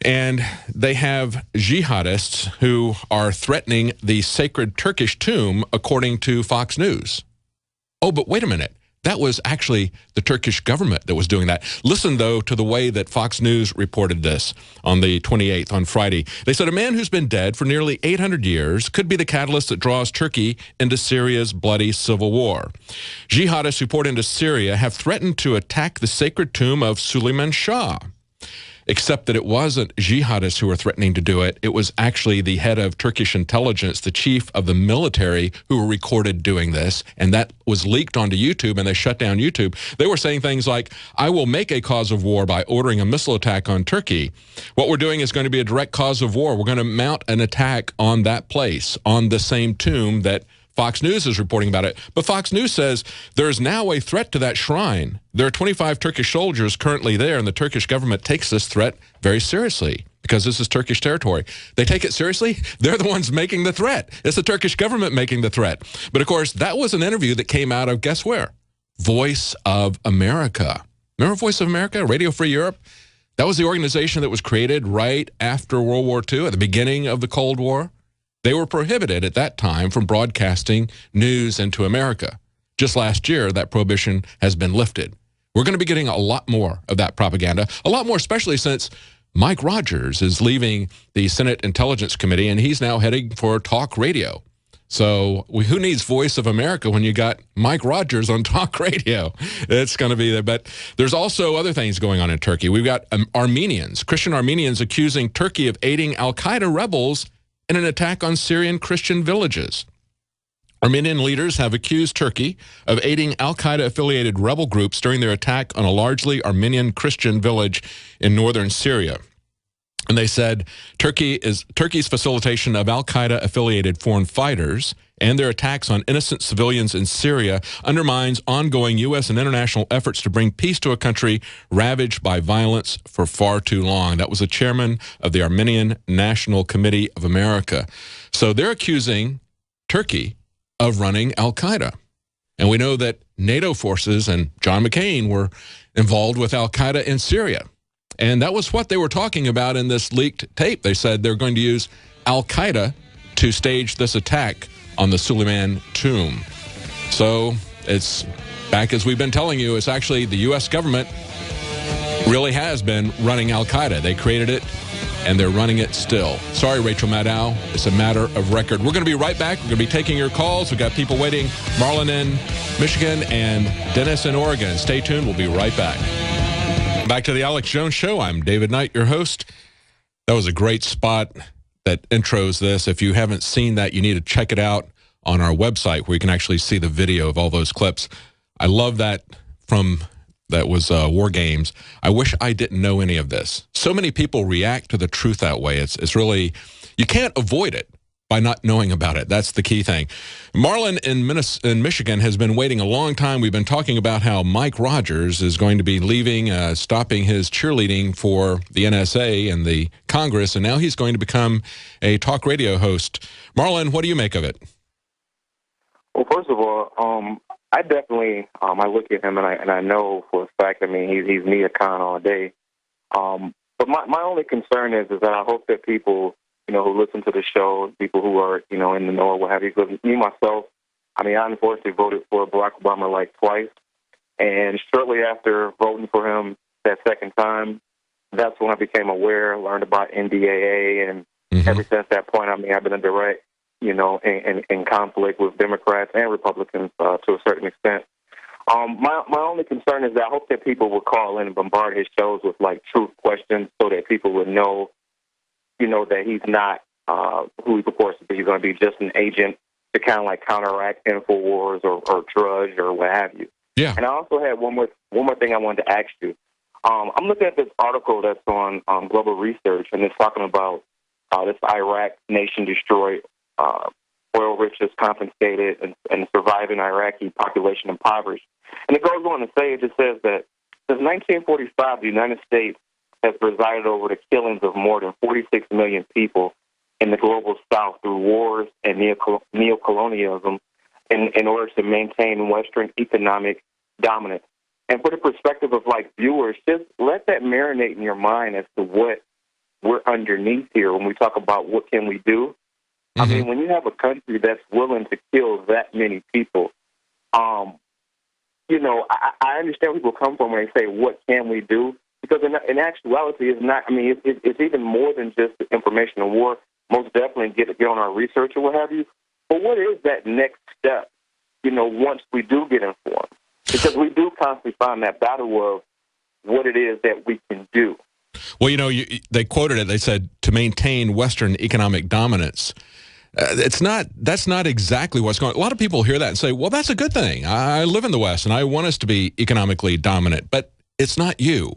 [SPEAKER 1] And they have jihadists who are threatening the sacred Turkish tomb, according to Fox News. Oh, but wait a minute. That was actually the Turkish government that was doing that. Listen, though, to the way that Fox News reported this on the 28th, on Friday. They said a man who's been dead for nearly 800 years could be the catalyst that draws Turkey into Syria's bloody civil war. Jihadists who poured into Syria have threatened to attack the sacred tomb of Suleiman Shah. Except that it wasn't jihadists who were threatening to do it. It was actually the head of Turkish intelligence, the chief of the military, who were recorded doing this. And that was leaked onto YouTube, and they shut down YouTube. They were saying things like, I will make a cause of war by ordering a missile attack on Turkey. What we're doing is going to be a direct cause of war. We're going to mount an attack on that place, on the same tomb that Fox News is reporting about it. But Fox News says there is now a threat to that shrine. There are 25 Turkish soldiers currently there, and the Turkish government takes this threat very seriously because this is Turkish territory. They take it seriously. They're the ones making the threat. It's the Turkish government making the threat. But, of course, that was an interview that came out of, guess where? Voice of America. Remember Voice of America, Radio Free Europe? That was the organization that was created right after World War II, at the beginning of the Cold War. They were prohibited at that time from broadcasting news into America. Just last year, that prohibition has been lifted. We're going to be getting a lot more of that propaganda, a lot more, especially since Mike Rogers is leaving the Senate Intelligence Committee, and he's now heading for talk radio. So who needs Voice of America when you got Mike Rogers on talk radio? It's going to be there. But there's also other things going on in Turkey. We've got Armenians, Christian Armenians, accusing Turkey of aiding al-Qaeda rebels in an attack on Syrian Christian villages. Armenian leaders have accused Turkey of aiding al-Qaeda-affiliated rebel groups during their attack on a largely Armenian Christian village in northern Syria. And they said Turkey's facilitation of al-Qaeda-affiliated foreign fighters and their attacks on innocent civilians in Syria undermines ongoing U.S. and international efforts to bring peace to a country ravaged by violence for far too long. That was the chairman of the Armenian National Committee of America. So they're accusing Turkey of running al-Qaeda. And we know that NATO forces and John McCain were involved with al-Qaeda in Syria. And that was what they were talking about in this leaked tape. They said they're going to use al-Qaeda to stage this attack on the Suleiman tomb. So it's back, as we've been telling you, it's actually the U.S. government really has been running al-Qaeda. They created it, and they're running it still. Sorry, Rachel Maddow. It's a matter of record. We're going to be right back. We're going to be taking your calls. We've got people waiting. Marlon in Michigan and Dennis in Oregon. Stay tuned. We'll be right back. Back to the Alex Jones Show. I'm David Knight, your host. That was a great spot that intros this. If you haven't seen that, you need to check it out on our website where you can actually see the video of all those clips. I love that that was War Games. I wish I didn't know any of this. So many people react to the truth that way. It's really, you can't avoid it by not knowing about it. That's the key thing. Marlon in Michigan has been waiting a long time. We've been talking about how Mike Rogers is going to be leaving, stopping his cheerleading for the NSA and the Congress, and now he's going to become a talk radio host. Marlon, what do you make of it?
[SPEAKER 6] Well, first of all, I definitely, I look at him and I know for a fact, I mean, he's neocon all day. But my only concern is that I hope that people, you know, who listen to the show, people who are, you know, in the know, what have you, because me, myself, I mean, I unfortunately voted for Barack Obama like twice. And shortly after voting for him that second time, that's when I became aware, learned about NDAA, and ever since that point, I mean, I've been in direct, you know, in conflict with Democrats and Republicans to a certain extent. My only concern is that I hope that people will call in and bombard his shows with, like, truth questions so that people would know, you know, that he's not who he purports to be. He's going to be just an agent to kind of, like, counteract InfoWars or Drudge or what have you.
[SPEAKER 1] Yeah.
[SPEAKER 6] And I also had one more thing I wanted to ask you. I'm looking at this article that's on Global Research, and it's talking about this Iraq nation destroyed, oil riches confiscated, and surviving Iraqi population impoverished. And it goes on to say, it just says that since 1945, the United States has presided over the killings of more than 46 million people in the global South through wars and neocolonialism in order to maintain Western economic dominance. And for the perspective of, like, viewers, just let that marinate in your mind as to what we're underneath here when we talk about what can we do. I mean, when you have a country that's willing to kill that many people, you know, I understand where people come from when they say, what can we do? Because in actuality, it's not, I mean, it's even more than just the information of war. Most definitely get on our research or what have you. But what is that next step, you know, once we do get informed? Because we do constantly find that battle of what it is that we can do.
[SPEAKER 1] Well, you know, they quoted it. They said, to maintain Western economic dominance. That's not exactly what's going on. A lot of people hear that and say, well, that's a good thing. I live in the West, and I want us to be economically dominant. But it's not you.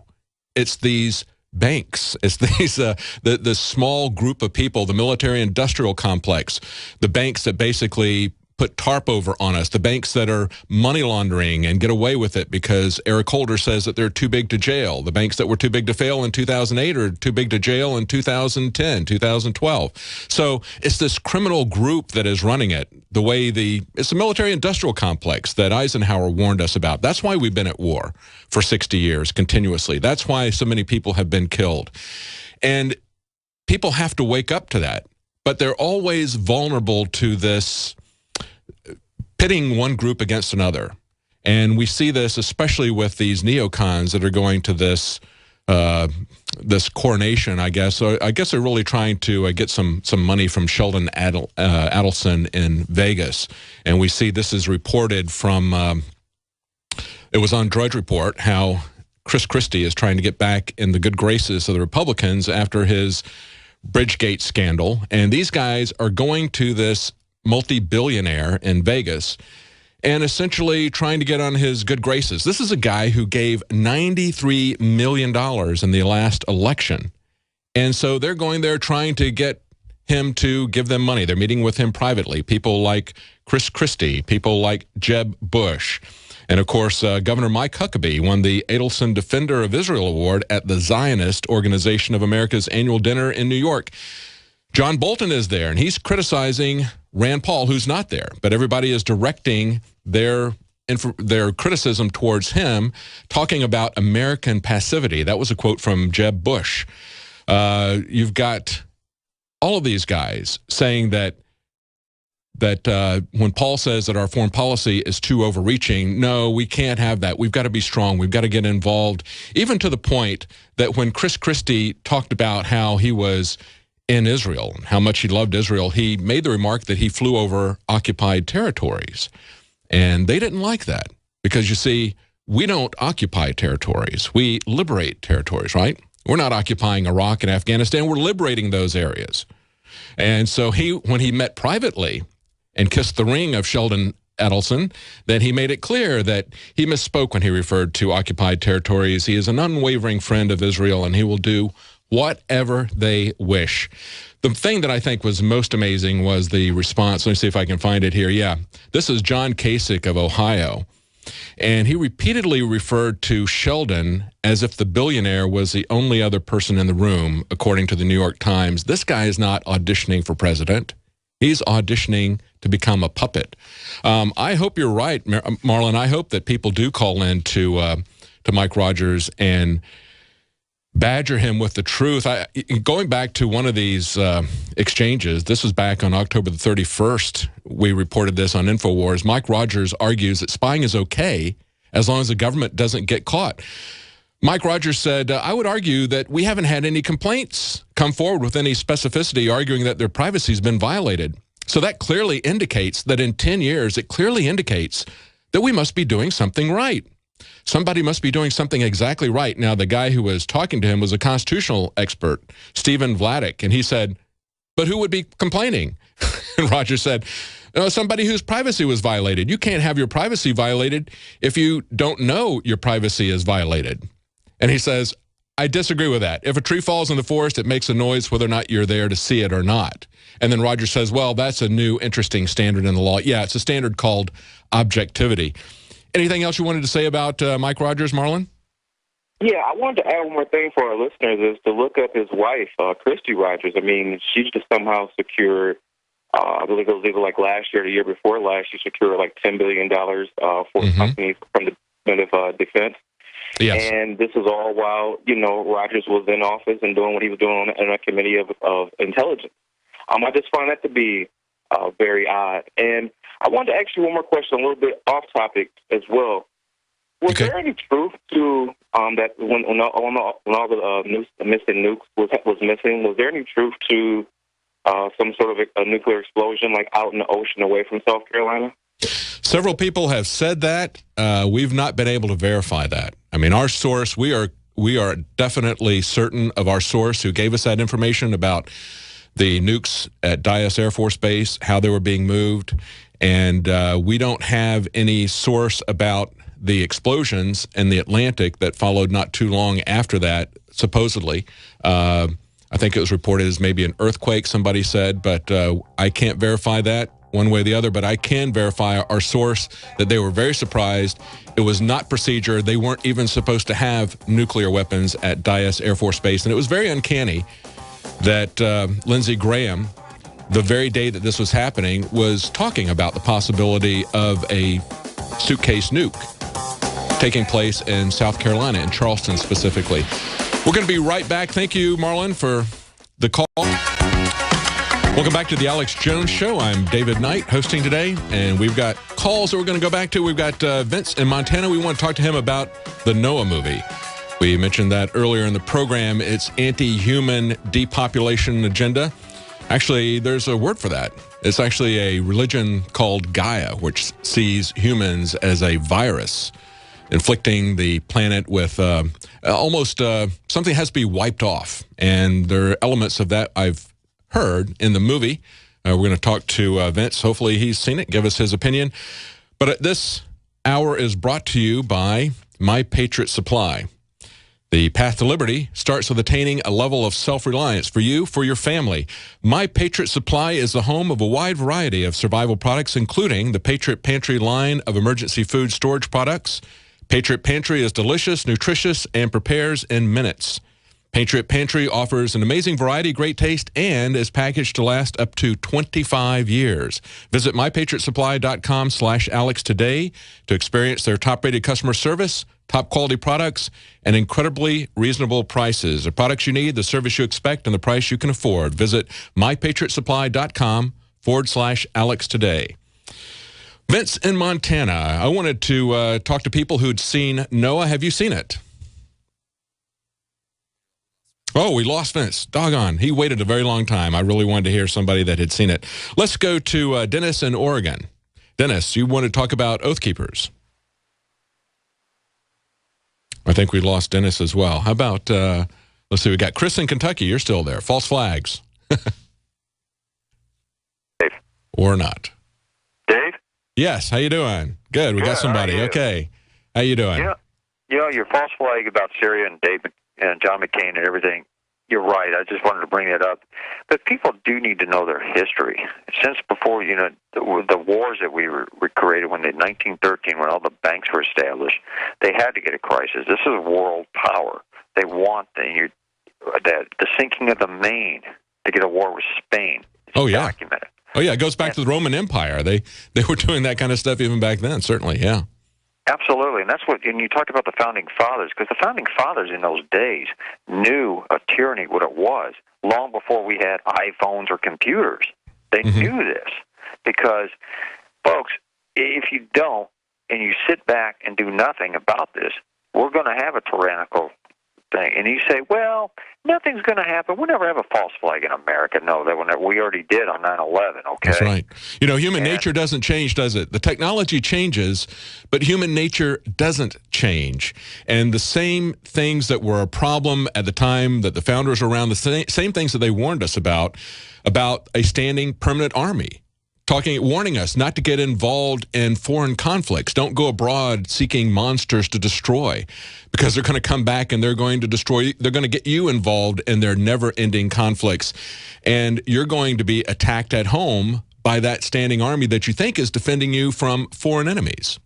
[SPEAKER 1] It's these banks. It's these the small group of people, the military-industrial complex, the banks that basically put tarp over on us, the banks that are money laundering and get away with it because Eric Holder says that they're too big to jail. The banks that were too big to fail in 2008 are too big to jail in 2010, 2012. So it's this criminal group that is running it. It's a military-industrial complex that Eisenhower warned us about. That's why we've been at war for 60 years continuously. That's why so many people have been killed. And people have to wake up to that. But they're always vulnerable to this pitting one group against another. And we see this especially with these neocons that are going to this this coronation, I guess. So I guess they're really trying to get some money from Sheldon Adelson in Vegas. And we see this is reported from, it was on Drudge Report, how Chris Christie is trying to get back in the good graces of the Republicans after his Bridgegate scandal. And these guys are going to this multi-billionaire in Vegas and essentially trying to get on his good graces. This is a guy who gave $93 million in the last election. And so they're going there trying to get him to give them money. They're meeting with him privately. People like Chris Christie, people like Jeb Bush. And, of course, Governor Mike Huckabee won the Adelson Defender of Israel Award at the Zionist Organization of America's annual dinner in New York. John Bolton is there, and he's criticizing Rand Paul, who's not there. But everybody is directing their criticism towards him, talking about American passivity. That was a quote from Jeb Bush. You've got all of these guys saying that when Paul says that our foreign policy is too overreaching, no, we can't have that. We've got to be strong. We've got to get involved, even to the point that when Chris Christie talked about how he was in Israel, how much he loved Israel, he made the remark that he flew over occupied territories. And they didn't like that because, you see, we don't occupy territories. We liberate territories, right? We're not occupying Iraq and Afghanistan. We're liberating those areas. And so when he met privately, and kissed the ring of Sheldon Adelson, then he made it clear that he misspoke when he referred to occupied territories. He is an unwavering friend of Israel, and he will do whatever they wish. The thing that I think was most amazing was the response. Let me see if I can find it here. Yeah, this is John Kasich of Ohio, and he repeatedly referred to Sheldon as if the billionaire was the only other person in the room, according to the New York Times. This guy is not auditioning for president. He's auditioning to become a puppet. I hope you're right, Marlon. I hope that people do call in to Mike Rogers and badger him with the truth. Going back to one of these exchanges, this was back on October the 31st. We reported this on InfoWars. Mike Rogers argues that spying is okay as long as the government doesn't get caught. Mike Rogers said, I would argue that we haven't had any complaints come forward with any specificity arguing that their privacy has been violated. So that clearly indicates that in 10 years, it clearly indicates that we must be doing something right. Somebody must be doing something exactly right. Now, the guy who was talking to him was a constitutional expert, Stephen Vladeck, and he said, but who would be complaining? And Rogers said, somebody whose privacy was violated. You can't have your privacy violated if you don't know your privacy is violated. And he says, I disagree with that. If a tree falls in the forest, it makes a noise whether or not you're there to see it or not. And then Rogers says, well, that's a new interesting standard in the law. Yeah, it's a standard called objectivity. Anything else you wanted to say about Mike Rogers, Marlon?
[SPEAKER 6] Yeah, I wanted to add one more thing for our listeners is to look up his wife, Christy Rogers. I mean, she just somehow secured, I believe it was either like last year or the year before last, she secured like $10 billion for companies from the Department of Defense.
[SPEAKER 1] Yes.
[SPEAKER 6] And this is all while, Rogers was in office and doing what he was doing on a committee of intelligence. I just find that to be very odd. And I wanted to ask you one more question, a little bit off topic as well. Was there any truth to that when all the missing nukes was missing? Was there any truth to some sort of a nuclear explosion like out in the ocean away from South Carolina?
[SPEAKER 1] Several people have said that. We've not been able to verify that. I mean, our source, we are definitely certain of our source who gave us that information about the nukes at Dyess Air Force Base, how they were being moved, and we don't have any source about the explosions in the Atlantic that followed not too long after that, supposedly. I think it was reported as maybe an earthquake, somebody said, but I can't verify that one way or the other, but I can verify our source that they were very surprised. It was not procedure. They weren't even supposed to have nuclear weapons at Dyess Air Force Base, and it was very uncanny that Lindsey Graham, the very day that this was happening, was talking about the possibility of a suitcase nuke taking place in South Carolina, in Charleston specifically. We're going to be right back. Thank you, Marlon, for the call. Welcome back to the Alex Jones Show. I'm David Knight hosting today, and we've got calls that we're going to go back to. We've got Vince in Montana. We want to talk to him about the Noah movie. We mentioned that earlier in the program. It's anti-human depopulation agenda. Actually, there's a word for that. It's actually a religion called Gaia, which sees humans as a virus, inflicting the planet with almost something has to be wiped off. And there are elements of that I've heard in the movie. We're going to talk to Vince. Hopefully he's seen it, give us his opinion. But this hour is brought to you by My Patriot Supply. The path to liberty starts with attaining a level of self-reliance for you, for your family. My Patriot Supply is the home of a wide variety of survival products, including the Patriot Pantry line of emergency food storage products. Patriot Pantry is delicious, nutritious, and prepares in minutes. Patriot Pantry offers an amazing variety, great taste, and is packaged to last up to 25 years. Visit mypatriotsupply.com/Alex today to experience their top-rated customer service, top-quality products, and incredibly reasonable prices. The products you need, the service you expect, and the price you can afford. Visit mypatriotsupply.com/Alex today. Vince in Montana. I wanted to talk to people who'd seen Noah. Have you seen it? Oh, we lost Vince. Doggone. He waited a very long time. I really wanted to hear somebody that had seen it. Let's go to Dennis in Oregon. Dennis, you want to talk about Oath Keepers? I think we lost Dennis as well. How about, let's see, we got Chris in Kentucky. You're still there. False flags. Or not. Yes, how you doing? Good, we got somebody. Okay. How you doing?
[SPEAKER 7] Yeah. You know, your false flag about Syria and David and John McCain and everything, you're right. I just wanted to bring that up. But people do need to know their history. Since before, you know, the wars that we created when in 1913, when all the banks were established, they had to get a crisis. This is world power. They want the sinking of the Maine to get a war with Spain.
[SPEAKER 1] Oh, yeah.
[SPEAKER 7] Documented.
[SPEAKER 1] Oh, yeah, it goes back to the Roman Empire. They were doing that kind of stuff even back then, certainly, yeah.
[SPEAKER 7] Absolutely, and that's what. And you talked about the founding fathers, because the founding fathers in those days knew a tyranny what it was long before we had iPhones or computers. They knew this because, folks, if you don't and you sit back and do nothing about this, we're going to have a tyrannical thing. And you say, well, nothing's going to happen. We'll never have a false flag in America. No, we already did on 9/11, okay?
[SPEAKER 1] That's right. You know, human nature doesn't change, does it? The technology changes, but human nature doesn't change. And the same things that were a problem at the time that the founders were around, the same things that they warned us about a standing permanent army. Warning us not to get involved in foreign conflicts. Don't go abroad seeking monsters to destroy, because they're going to come back and they're going to destroy. They're going to get you involved in their never-ending conflicts, and you're going to be attacked at home by that standing army that you think is defending you from foreign enemies.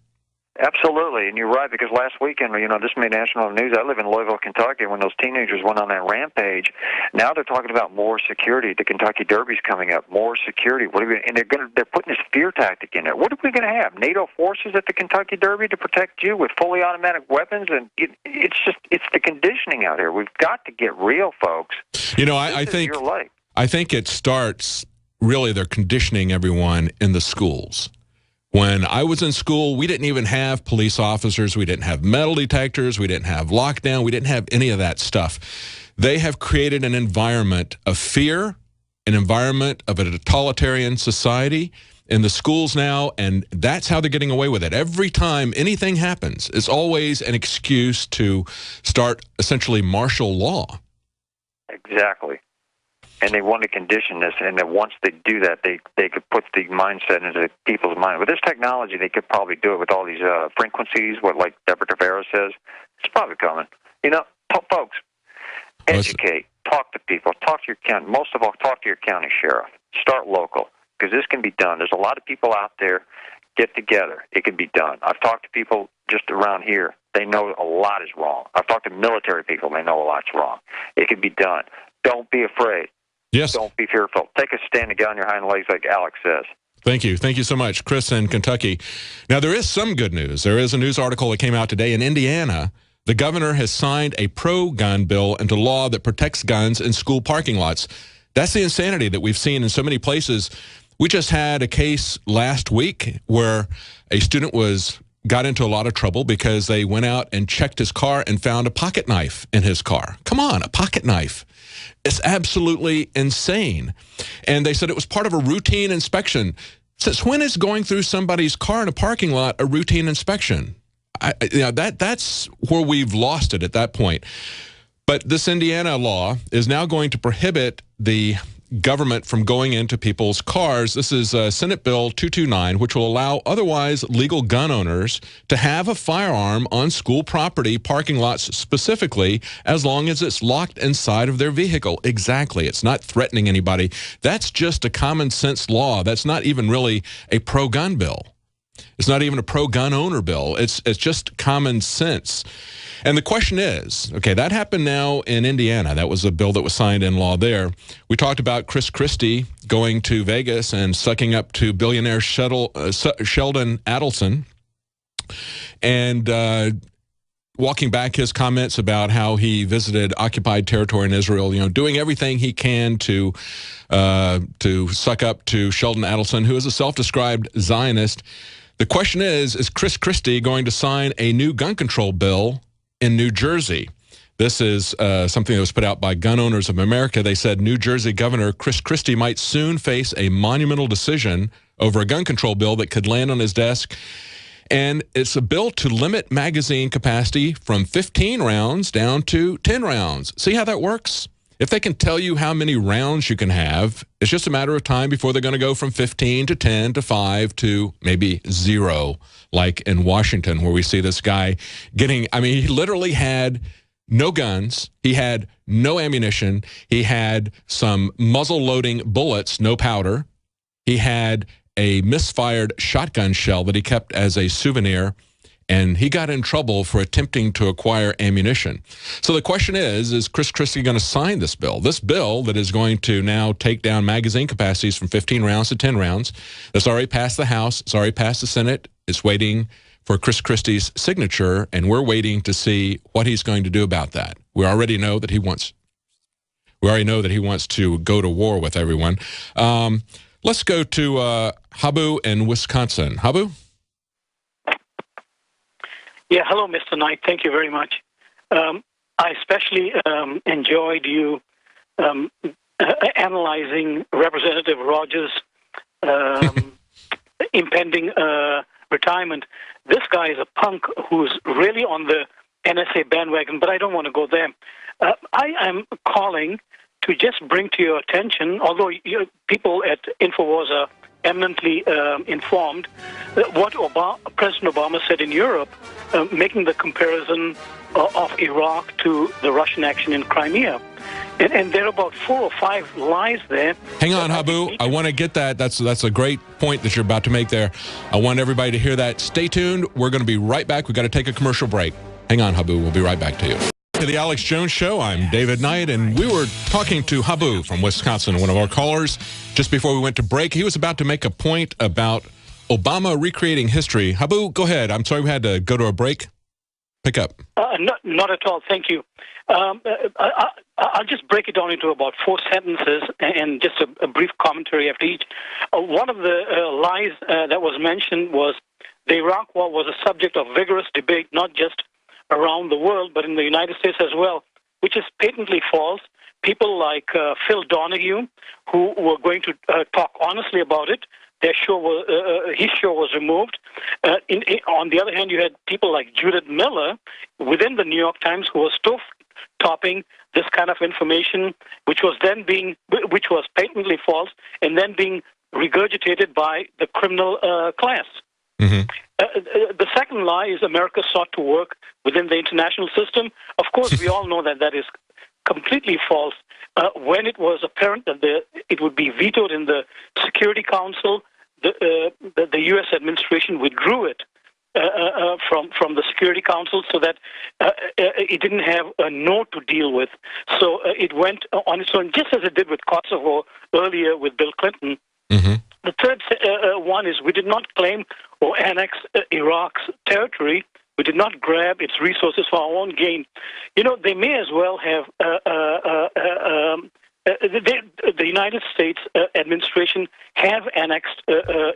[SPEAKER 7] Absolutely, and you're right, because last weekend, you know, this made national news. I live in Louisville, Kentucky. When those teenagers went on that rampage, now they're talking about more security. The Kentucky Derby's coming up, more security. And they're putting this fear tactic in there. What are we going to have? NATO forces at the Kentucky Derby to protect you with fully automatic weapons? And it's the conditioning out here. We've got to get real, folks.
[SPEAKER 1] You know, I think it starts, really, they're conditioning everyone in the schools. When I was in school, we didn't even have police officers. We didn't have metal detectors. We didn't have lockdown. We didn't have any of that stuff. They have created an environment of fear, an environment of a totalitarian society in the schools now, and that's how they're getting away with it. Every time anything happens, it's always an excuse to start essentially martial law.
[SPEAKER 7] Exactly. And they want to condition this, and that once they do that, they could put the mindset into people's mind. With this technology, they could probably do it with all these frequencies, like Deborah Tavera says. It's probably coming. You know, folks, educate, talk to people, talk to your county. Most of all, talk to your county sheriff. Start local, because this can be done. There's a lot of people out there. Get together. It can be done. I've talked to people just around here. They know a lot is wrong. I've talked to military people. They know a lot's wrong. It can be done. Don't be afraid.
[SPEAKER 1] Yes.
[SPEAKER 7] Don't be fearful. Take a stand and get on your hind legs, like Alex says.
[SPEAKER 1] Thank you. Thank you so much, Chris in Kentucky. Now, there is some good news. There is a news article that came out today in Indiana. The governor has signed a pro-gun bill into law that protects guns in school parking lots. That's the insanity that we've seen in so many places. We just had a case last week where a student got into a lot of trouble because they went out and checked his car and found a pocket knife in his car. Come on, a pocket knife. It's absolutely insane. And they said it was part of a routine inspection. Since when is going through somebody's car in a parking lot a routine inspection? That's where we've lost it at that point. But this Indiana law is now going to prohibit the government from going into people's cars. This is Senate Bill 229, which will allow otherwise legal gun owners to have a firearm on school property, parking lots specifically, as long as it's locked inside of their vehicle. Exactly. It's not threatening anybody. That's just a common sense law. That's not even really a pro-gun bill. It's not even a pro-gun owner bill. It's just common sense. And the question is, okay, that happened now in Indiana. That was a bill that was signed in law there. We talked about Chris Christie going to Vegas and sucking up to billionaire Sheldon Adelson and walking back his comments about how he visited occupied territory in Israel, doing everything he can to suck up to Sheldon Adelson, who is a self-described Zionist. The question is Chris Christie going to sign a new gun control bill in New Jersey? This is something that was put out by Gun Owners of America. They said New Jersey Governor Chris Christie might soon face a monumental decision over a gun control bill that could land on his desk. And it's a bill to limit magazine capacity from 15 rounds down to 10 rounds. See how that works? If they can tell you how many rounds you can have, it's just a matter of time before they're going to go from 15 to 10 to 5 to maybe 0, like in Washington, where we see this guy getting, I mean, he literally had no guns. He had no ammunition. He had some muzzle-loading bullets, no powder. He had a misfired shotgun shell that he kept as a souvenir, and he got in trouble for attempting to acquire ammunition. So the question is Chris Christie going to sign this bill? This bill that is going to now take down magazine capacities from 15 rounds to 10 rounds. That's already passed the House. It's already passed the Senate. It's waiting for Chris Christie's signature, and we're waiting to see what he's going to do about that. We already know that he wants to go to war with everyone. Let's go to Habu in Wisconsin. Habu?
[SPEAKER 8] Yeah, hello, Mr. Knight. Thank you very much. I especially enjoyed you analyzing Representative Rogers' impending retirement. This guy is a punk who's really on the NSA bandwagon, but I don't want to go there. I am calling to just bring to your attention, although people at InfoWars are eminently informed, what President Obama said in Europe, making the comparison of Iraq to the Russian action in Crimea. And there are about 4 or 5 lies there.
[SPEAKER 1] Hang on, Habu. I want to get that. That's a great point that you're about to make there. I want everybody to hear that. Stay tuned. We're going to be right back. We've got to take a commercial break. Hang on, Habu. We'll be right back to you. To the Alex Jones Show, I'm David Knight, and we were talking to Habu from Wisconsin, one of our callers, just before we went to break. He was about to make a point about Obama recreating history. Habu, go ahead. I'm sorry we had to go to a break. Pick up.
[SPEAKER 8] Not at all. Thank you. I'll just break it down into about 4 sentences and just a brief commentary after each. One of the lies that was mentioned was the Iraq War was a subject of vigorous debate, not just around the world, but in the United States as well, which is patently false. People like Phil Donahue, who were going to talk honestly about it, his show was removed. On the other hand, you had people like Judith Miller within the New York Times who was topping this kind of information, which was patently false, and then being regurgitated by the criminal class. Mm-hmm. The second lie is America sought to work within the international system. Of course, we all know that is completely false. When it was apparent that it would be vetoed in the Security Council, the U.S. administration withdrew it from the Security Council so that it didn't have a no to deal with. So it went on its own, just as it did with Kosovo earlier with Bill Clinton. Mm-hmm. The third one is we did not claim or annex Iraq's territory. We did not grab its resources for our own gain. You know, they may as well have the United States administration have annexed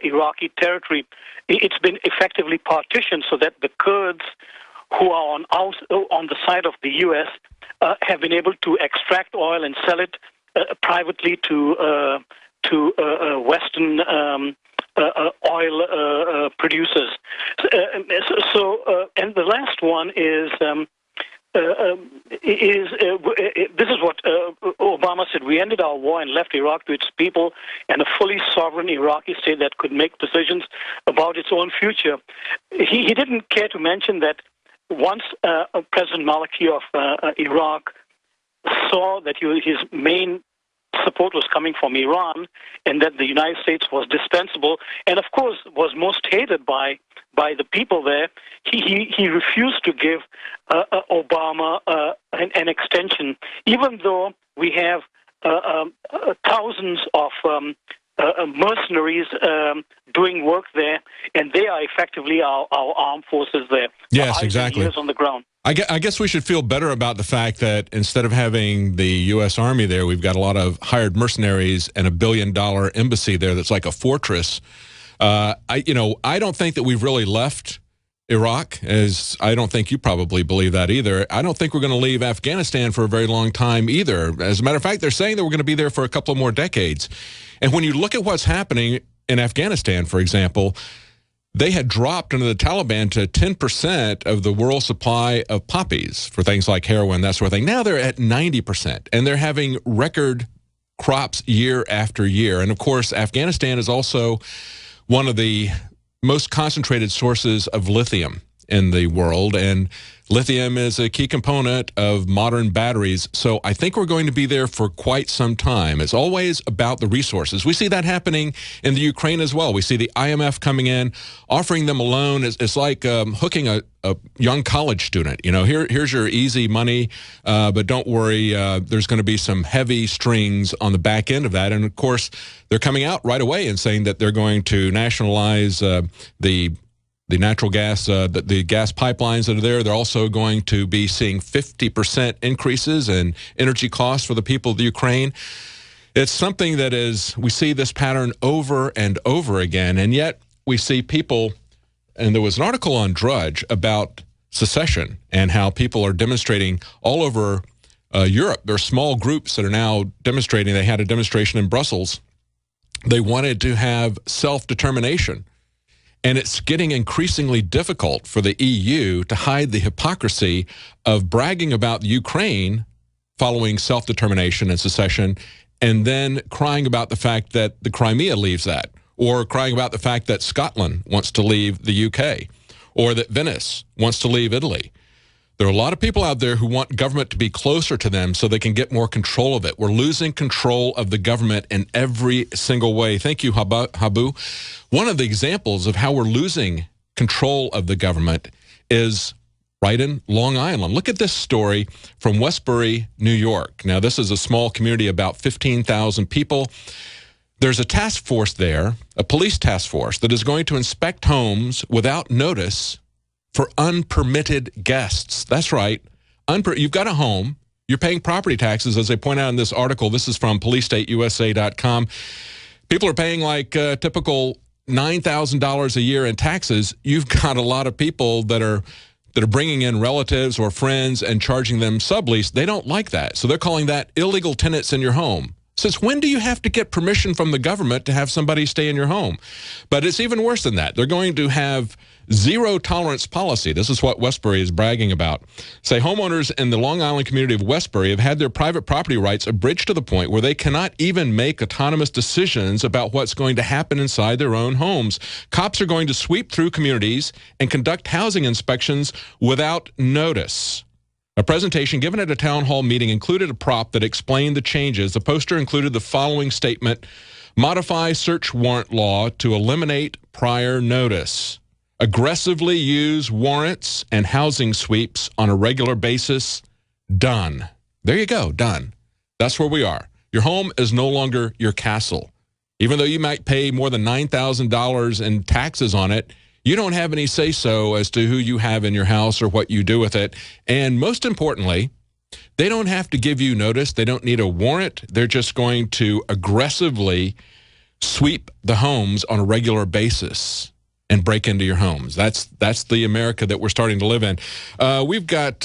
[SPEAKER 8] Iraqi territory. It's been effectively partitioned so that the Kurds who are on the side of the U.S. Have been able to extract oil and sell it privately to Western oil producers. And the last one is this is what Obama said: we ended our war and left Iraq to its people and a fully sovereign Iraqi state that could make decisions about its own future. He didn't care to mention that once President Maliki of Iraq saw that his main support was coming from Iran and that the United States was dispensable and, of course, was most hated by the people there, he refused to give Obama an extension, even though we have thousands of mercenaries doing work there, and they are effectively our armed forces there.
[SPEAKER 1] Yes, exactly.
[SPEAKER 8] Years on the ground.
[SPEAKER 1] I guess we should feel better about the fact that instead of having the U.S. Army there, we've got a lot of hired mercenaries and $1 billion embassy there that's like a fortress. I don't think that we've really left Iraq, as I don't think you probably believe that either. I don't think we're going to leave Afghanistan for a very long time either. As a matter of fact, they're saying that we're going to be there for a couple of more decades. And when you look at what's happening in Afghanistan, for example, they had dropped under the Taliban to 10% of the world supply of poppies for things like heroin, that sort of thing. Now they're at 90%, and they're having record crops year after year. And, of course, Afghanistan is also one of the most concentrated sources of lithium in the world, and lithium is a key component of modern batteries. So I think we're going to be there for quite some time. It's always about the resources. We see that happening in the Ukraine as well. We see the IMF coming in, offering them a loan. It's like hooking a young college student. You know, here's your easy money, but don't worry, there's going to be some heavy strings on the back end of that. And, of course, they're coming out right away and saying that they're going to nationalize the natural gas, the gas pipelines that are there. They're also going to be seeing 50% increases in energy costs for the people of the Ukraine. It's something that we see this pattern over and over again, and yet we see people, and there was an article on Drudge about secession and how people are demonstrating all over Europe. There are small groups that are now demonstrating. They had a demonstration in Brussels. They wanted to have self-determination. And it's getting increasingly difficult for the EU to hide the hypocrisy of bragging about the Ukraine following self-determination and secession, and then crying about the fact that the Crimea leaves that, or crying about the fact that Scotland wants to leave the UK, or that Venice wants to leave Italy. There are a lot of people out there who want government to be closer to them so they can get more control of it. We're losing control of the government in every single way. Thank you, Habu. One of the examples of how we're losing control of the government is right in Long Island. Look at this story from Westbury, New York. Now, this is a small community, about 15,000 people. There's a task force there, a police task force, that is going to inspect homes without notice for unpermitted guests. That's right. You've got a home. You're paying property taxes, as they point out in this article. This is from policestateusa.com. People are paying like typical $9,000 a year in taxes. You've got a lot of people that are bringing in relatives or friends and charging them sublease. They don't like that. So they're calling that illegal tenants in your home. Since when do you have to get permission from the government to have somebody stay in your home? But it's even worse than that. They're going to have zero tolerance policy. This is what Westbury is bragging about. Say homeowners in the Long Island community of Westbury have had their private property rights abridged to the point where they cannot even make autonomous decisions about what's going to happen inside their own homes. Cops are going to sweep through communities and conduct housing inspections without notice. A presentation given at a town hall meeting included a prop that explained the changes. The poster included the following statement: modify search warrant law to eliminate prior notice. Aggressively use warrants and housing sweeps on a regular basis. Done. There you go, done. That's where we are. Your home is no longer your castle. Even though you might pay more than $9,000 in taxes on it, you don't have any say-so as to who you have in your house or what you do with it. And most importantly, they don't have to give you notice. They don't need a warrant. They're just going to aggressively sweep the homes on a regular basis and break into your homes. That's the America that we're starting to live in. We've got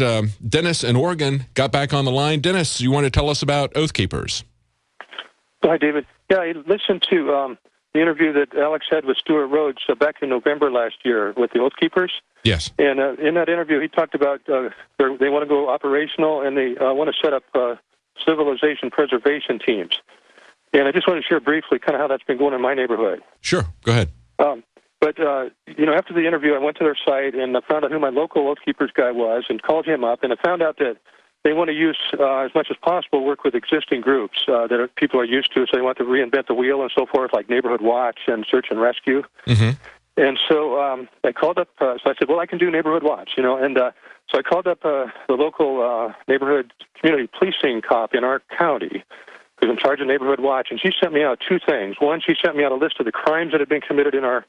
[SPEAKER 1] Dennis in Oregon got back on the line. Dennis, you want to tell us about Oath Keepers?
[SPEAKER 9] Hi, David. Yeah, I listened to the interview that Alex had with Stuart Rhodes back in November last year with the Oath Keepers.
[SPEAKER 1] Yes.
[SPEAKER 9] And in that interview, he talked about they want to go operational and they want to set up civilization preservation teams. And I just want to share briefly kind of how that's been going in my neighborhood.
[SPEAKER 1] Sure. Go ahead.
[SPEAKER 9] But after the interview, I went to their site and I found out who my local Oath Keepers guy was and called him up. And I found out that they want to use, as much as possible, work with existing groups that people are used to. So they want to reinvent the wheel and so forth, like Neighborhood Watch and Search and Rescue. Mm-hmm. And so I called up, so I said, well, I can do Neighborhood Watch, and so I called up the local neighborhood community policing cop in our county, who's in charge of Neighborhood Watch, and she sent me out two things. One, she sent me out a list of the crimes that had been committed in our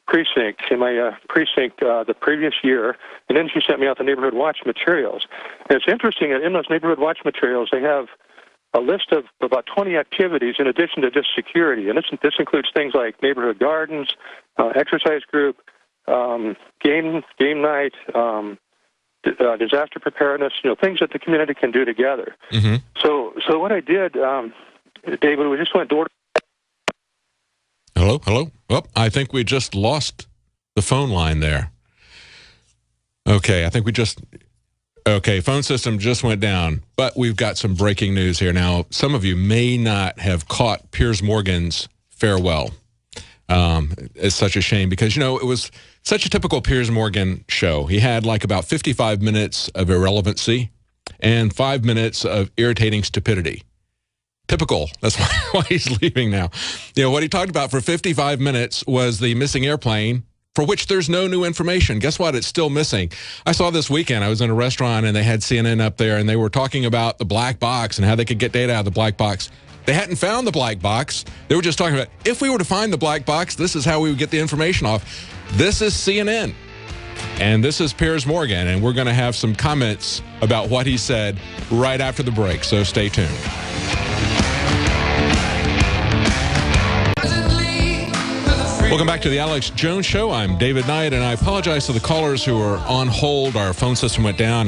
[SPEAKER 9] precinct, the previous year, and then she sent me out the Neighborhood Watch materials. And it's interesting that in those Neighborhood Watch materials, they have a list of about 20 activities in addition to just security. And this includes things like neighborhood gardens, exercise group, game night, disaster preparedness, things that the community can do together. Mm-hmm. So what I did, David, we just went door to
[SPEAKER 1] Hello? Oh, I think we just lost the phone line there. Okay, I think okay, phone system just went down, but we've got some breaking news here. Now, some of you may not have caught Piers Morgan's farewell. It's such a shame because, you know, it was such a typical Piers Morgan show. He had like about 55 minutes of irrelevancy and 5 minutes of irritating stupidity. Typical. That's why he's leaving now. You know, what he talked about for 55 minutes was the missing airplane, for which there's no new information. Guess what? It's still missing. I saw this weekend, I was in a restaurant and they had CNN up there and they were talking about the black box and how they could get data out of the black box. They hadn't found the black box. They were just talking about, if we were to find the black box, this is how we would get the information off. This is CNN. And this is Piers Morgan, and we're going to have some comments about what he said right after the break, so stay tuned. Welcome back to the Alex Jones Show. I'm David Knight, and I apologize to the callers who are on hold. Our phone system went down.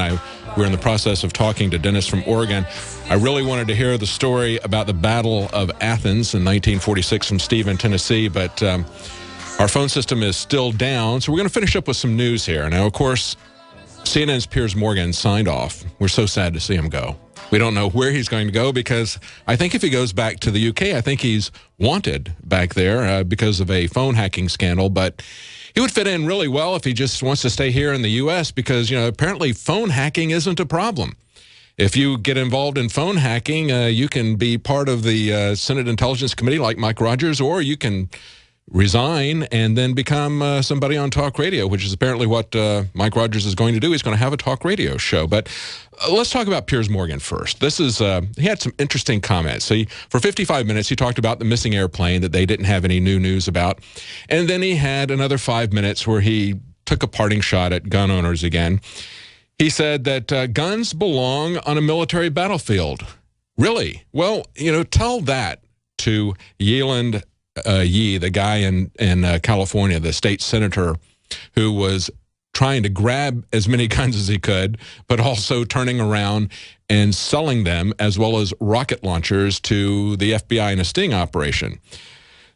[SPEAKER 1] We're in the process of talking to Dennis from Oregon. I really wanted to hear the story about the Battle of Athens in 1946 from Steve in Tennessee, but our phone system is still down, so we're going to finish up with some news here. Now, of course, CNN's Piers Morgan signed off. We're so sad to see him go. We don't know where he's going to go because I think if he goes back to the UK, I think he's wanted back there because of a phone hacking scandal. But he would fit in really well if he just wants to stay here in the U.S. because, you know, apparently phone hacking isn't a problem. If you get involved in phone hacking, you can be part of the Senate Intelligence Committee like Mike Rogers, or you can resign and then become somebody on talk radio, which is apparently what Mike Rogers is going to do. He's going to have a talk radio show. But let's talk about Piers Morgan first. This is he had some interesting comments. So for 55 minutes, he talked about the missing airplane that they didn't have any new news about. And then he had another 5 minutes where he took a parting shot at gun owners again. He said that guns belong on a military battlefield. Really? Well, you know, tell that to Leland Lee, the guy in California, the state senator who was trying to grab as many guns as he could, but also turning around and selling them as well as rocket launchers to the FBI in a sting operation.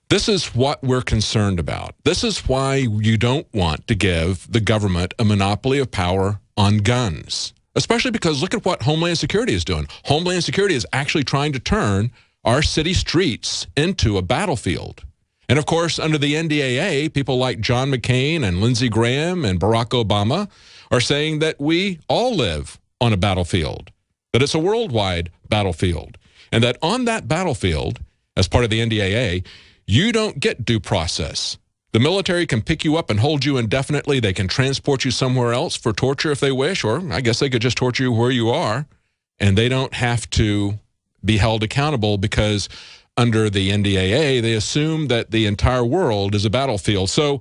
[SPEAKER 1] This is what we're concerned about. This is why you don't want to give the government a monopoly of power on guns, especially because look at what Homeland Security is doing. Homeland Security is actually trying to turn our city streets into a battlefield. And of course, under the NDAA, people like John McCain and Lindsey Graham and Barack Obama are saying that we all live on a battlefield, that it's a worldwide battlefield, and that on that battlefield, as part of the NDAA, you don't get due process. The military can pick you up and hold you indefinitely. They can transport you somewhere else for torture if they wish, or I guess they could just torture you where you are, and they don't have to be held accountable because under the NDAA, they assume that the entire world is a battlefield. So,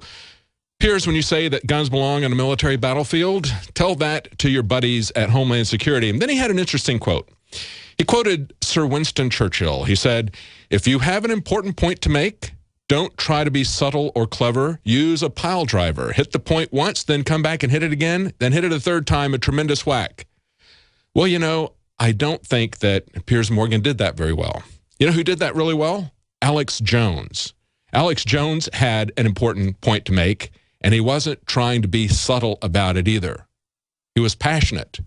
[SPEAKER 1] Piers, when you say that guns belong on a military battlefield, tell that to your buddies at Homeland Security. And then he had an interesting quote. He quoted Sir Winston Churchill. He said, "If you have an important point to make, don't try to be subtle or clever. Use a pile driver. Hit the point once, then come back and hit it again, then hit it a third time, a tremendous whack." Well, you know, I don't think that Piers Morgan did that very well. You know who did that really well? Alex Jones. Alex Jones had an important point to make, and he wasn't trying to be subtle about it either. He was passionate.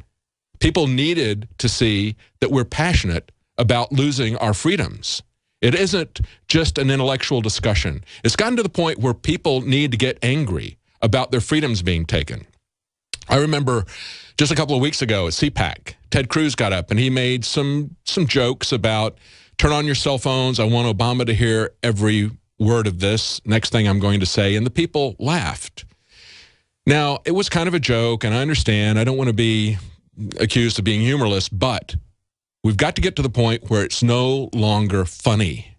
[SPEAKER 1] People needed to see that we're passionate about losing our freedoms. It isn't just an intellectual discussion. It's gotten to the point where people need to get angry about their freedoms being taken. I remember just a couple of weeks ago at CPAC, Ted Cruz got up and he made some jokes about turn on your cell phones. I want Obama to hear every word of this next thing I'm going to say. And the people laughed. Now, it was kind of a joke, and I understand. I don't want to be accused of being humorless, but we've got to get to the point where it's no longer funny,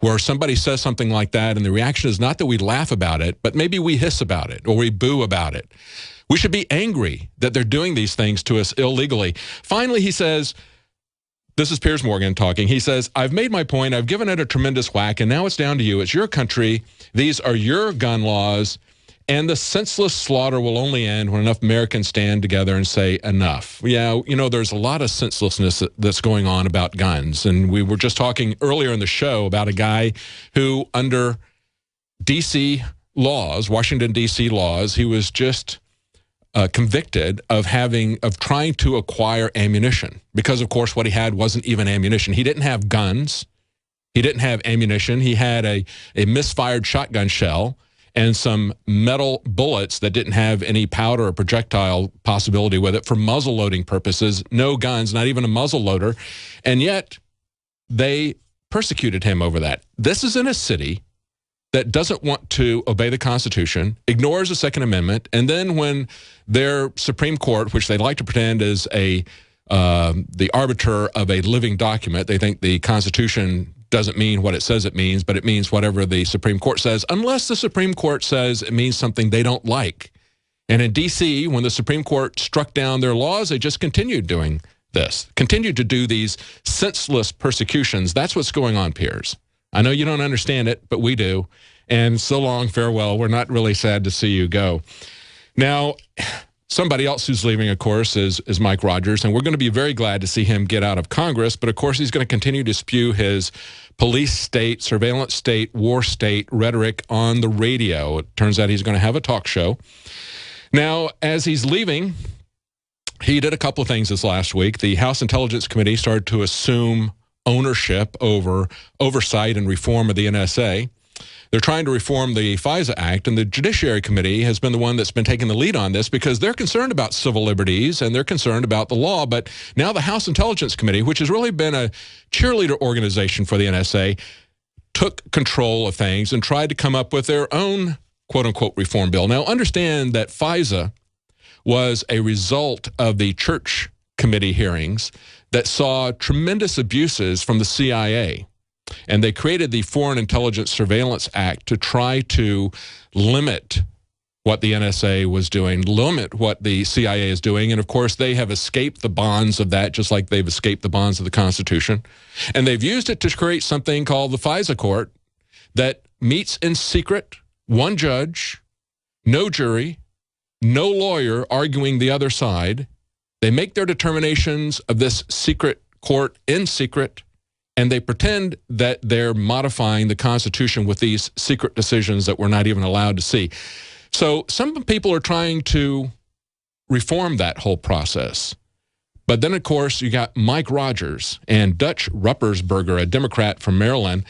[SPEAKER 1] where somebody says something like that, and the reaction is not that we laugh about it, but maybe we hiss about it or we boo about it. We should be angry that they're doing these things to us illegally. Finally, he says, this is Piers Morgan talking. He says, "I've made my point. I've given it a tremendous whack, and now it's down to you. It's your country. These are your gun laws, and the senseless slaughter will only end when enough Americans stand together and say enough." Yeah, you know, there's a lot of senselessness that's going on about guns, and we were just talking earlier in the show about a guy who, under D.C. laws, Washington, D.C. laws. He was just convicted of trying to acquire ammunition because, of course, what he had wasn't even ammunition. He didn't have guns. He didn't have ammunition. He had a misfired shotgun shell and some metal bullets that didn't have any powder or projectile possibility with it for muzzle loading purposes. No guns, not even a muzzle loader. And yet they persecuted him over that. This is in a city that doesn't want to obey the Constitution, ignores the Second Amendment, and then when their Supreme Court, which they like to pretend is the arbiter of a living document, they think the Constitution doesn't mean what it says it means, but it means whatever the Supreme Court says, unless the Supreme Court says it means something they don't like. And in D.C., when the Supreme Court struck down their laws, they just continued doing this, continued to do these senseless persecutions. That's what's going on, Piers. I know you don't understand it, but we do. And so long, farewell. We're not really sad to see you go. Now, somebody else who's leaving, of course, is Mike Rogers, and we're going to be very glad to see him get out of Congress. But, of course, he's going to continue to spew his police state, surveillance state, war state rhetoric on the radio. It turns out he's going to have a talk show. Now, as he's leaving, he did a couple of things this last week. The House Intelligence Committee started to assume ownership over oversight and reform of the NSA. They're trying to reform the FISA Act, and the Judiciary Committee has been the one that's been taking the lead on this because they're concerned about civil liberties and they're concerned about the law. But now the House Intelligence Committee, which has really been a cheerleader organization for the NSA, took control of things and tried to come up with their own quote-unquote reform bill. Now, understand that FISA was a result of the Church Committee hearings that saw tremendous abuses from the CIA. And they created the Foreign Intelligence Surveillance Act to try to limit what the NSA was doing, limit what the CIA is doing. And, of course, they have escaped the bonds of that, just like they've escaped the bonds of the Constitution. And they've used it to create something called the FISA Court that meets in secret, one judge, no jury, no lawyer arguing the other side. They make their determinations of this secret court in secret, and they pretend that they're modifying the Constitution with these secret decisions that we're not even allowed to see. So some people are trying to reform that whole process. But then, of course, you got Mike Rogers and Dutch Ruppersberger, a Democrat from Maryland,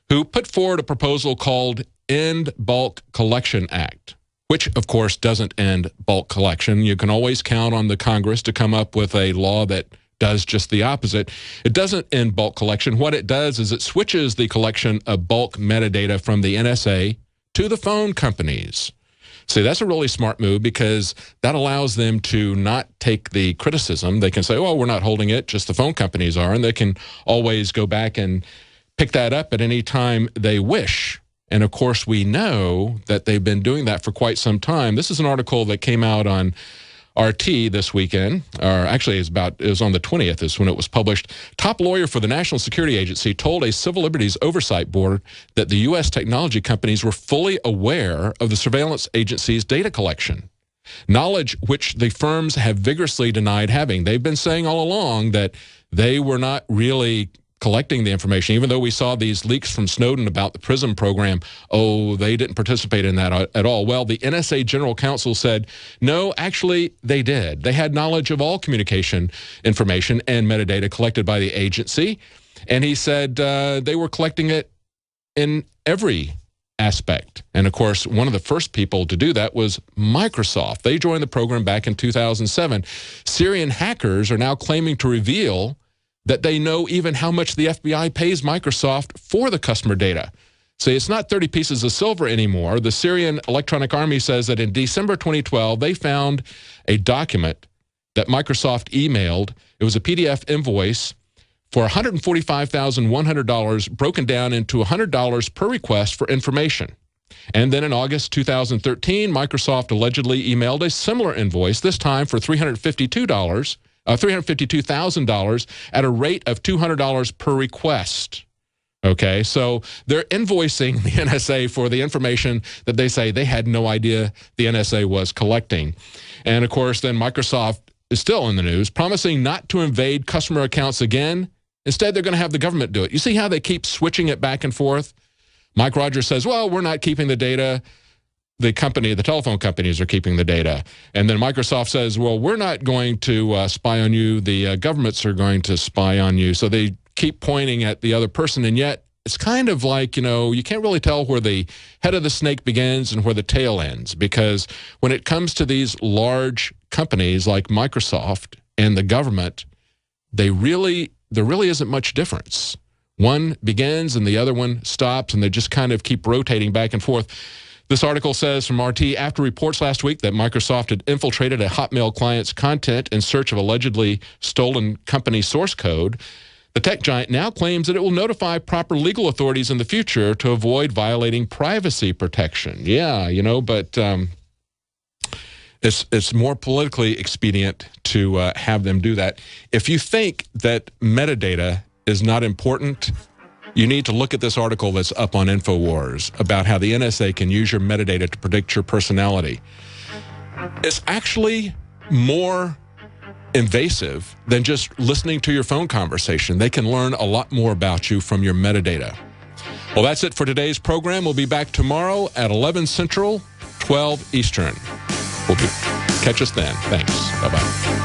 [SPEAKER 1] who put forward a proposal called End Bulk Collection Act, which, of course, doesn't end bulk collection. You can always count on the Congress to come up with a law that does just the opposite. It doesn't end bulk collection. What it does is it switches the collection of bulk metadata from the NSA to the phone companies. See, that's a really smart move because that allows them to not take the criticism. They can say, well, we're not holding it, just the phone companies are, and they can always go back and pick that up at any time they wish. And, of course, we know that they've been doing that for quite some time. This is an article that came out on RT this weekend, or actually it was on the 20th is when it was published. Top lawyer for the National Security Agency told a Civil Liberties Oversight Board that the U.S. technology companies were fully aware of the surveillance agency's data collection, knowledge which the firms have vigorously denied having. They've been saying all along that they were not really collecting the information, even though we saw these leaks from Snowden about the PRISM program. Oh, they didn't participate in that at all. Well, the NSA General Counsel said, no, actually, they did. They had knowledge of all communication information and metadata collected by the agency. And he said they were collecting it in every aspect. And, of course, one of the first people to do that was Microsoft. They joined the program back in 2007. Syrian hackers are now claiming to reveal that they know even how much the FBI pays Microsoft for the customer data. So it's not 30 pieces of silver anymore. The Syrian Electronic Army says that in December 2012, they found a document that Microsoft emailed. It was a PDF invoice for $145,100 broken down into $100 per request for information. And then in August 2013, Microsoft allegedly emailed a similar invoice, this time for $352,000 at a rate of $200 per request. Okay, so they're invoicing the NSA for the information that they say they had no idea the NSA was collecting. And, of course, then Microsoft is still in the news, promising not to invade customer accounts again. Instead, they're going to have the government do it. You see how they keep switching it back and forth? Mike Rogers says, well, we're not keeping the data. the telephone companies are keeping the data. And then Microsoft says, well, we're not going to spy on you. The governments are going to spy on you. So they keep pointing at the other person, and yet it's kind of like, you can't really tell where the head of the snake begins and where the tail ends, because when it comes to these large companies like Microsoft and the government, there really isn't much difference. One begins and the other one stops, and they just kind of keep rotating back and forth. This article says from RT, after reports last week that Microsoft had infiltrated a Hotmail client's content in search of allegedly stolen company source code, the tech giant now claims that it will notify proper legal authorities in the future to avoid violating privacy protection. Yeah, but it's more politically expedient to have them do that. If you think that metadata is not important, you need to look at this article that's up on InfoWars about how the NSA can use your metadata to predict your personality. It's actually more invasive than just listening to your phone conversation. They can learn a lot more about you from your metadata. Well, that's it for today's program. We'll be back tomorrow at 11 Central, 12 Eastern. Catch us then. Thanks. Bye-bye.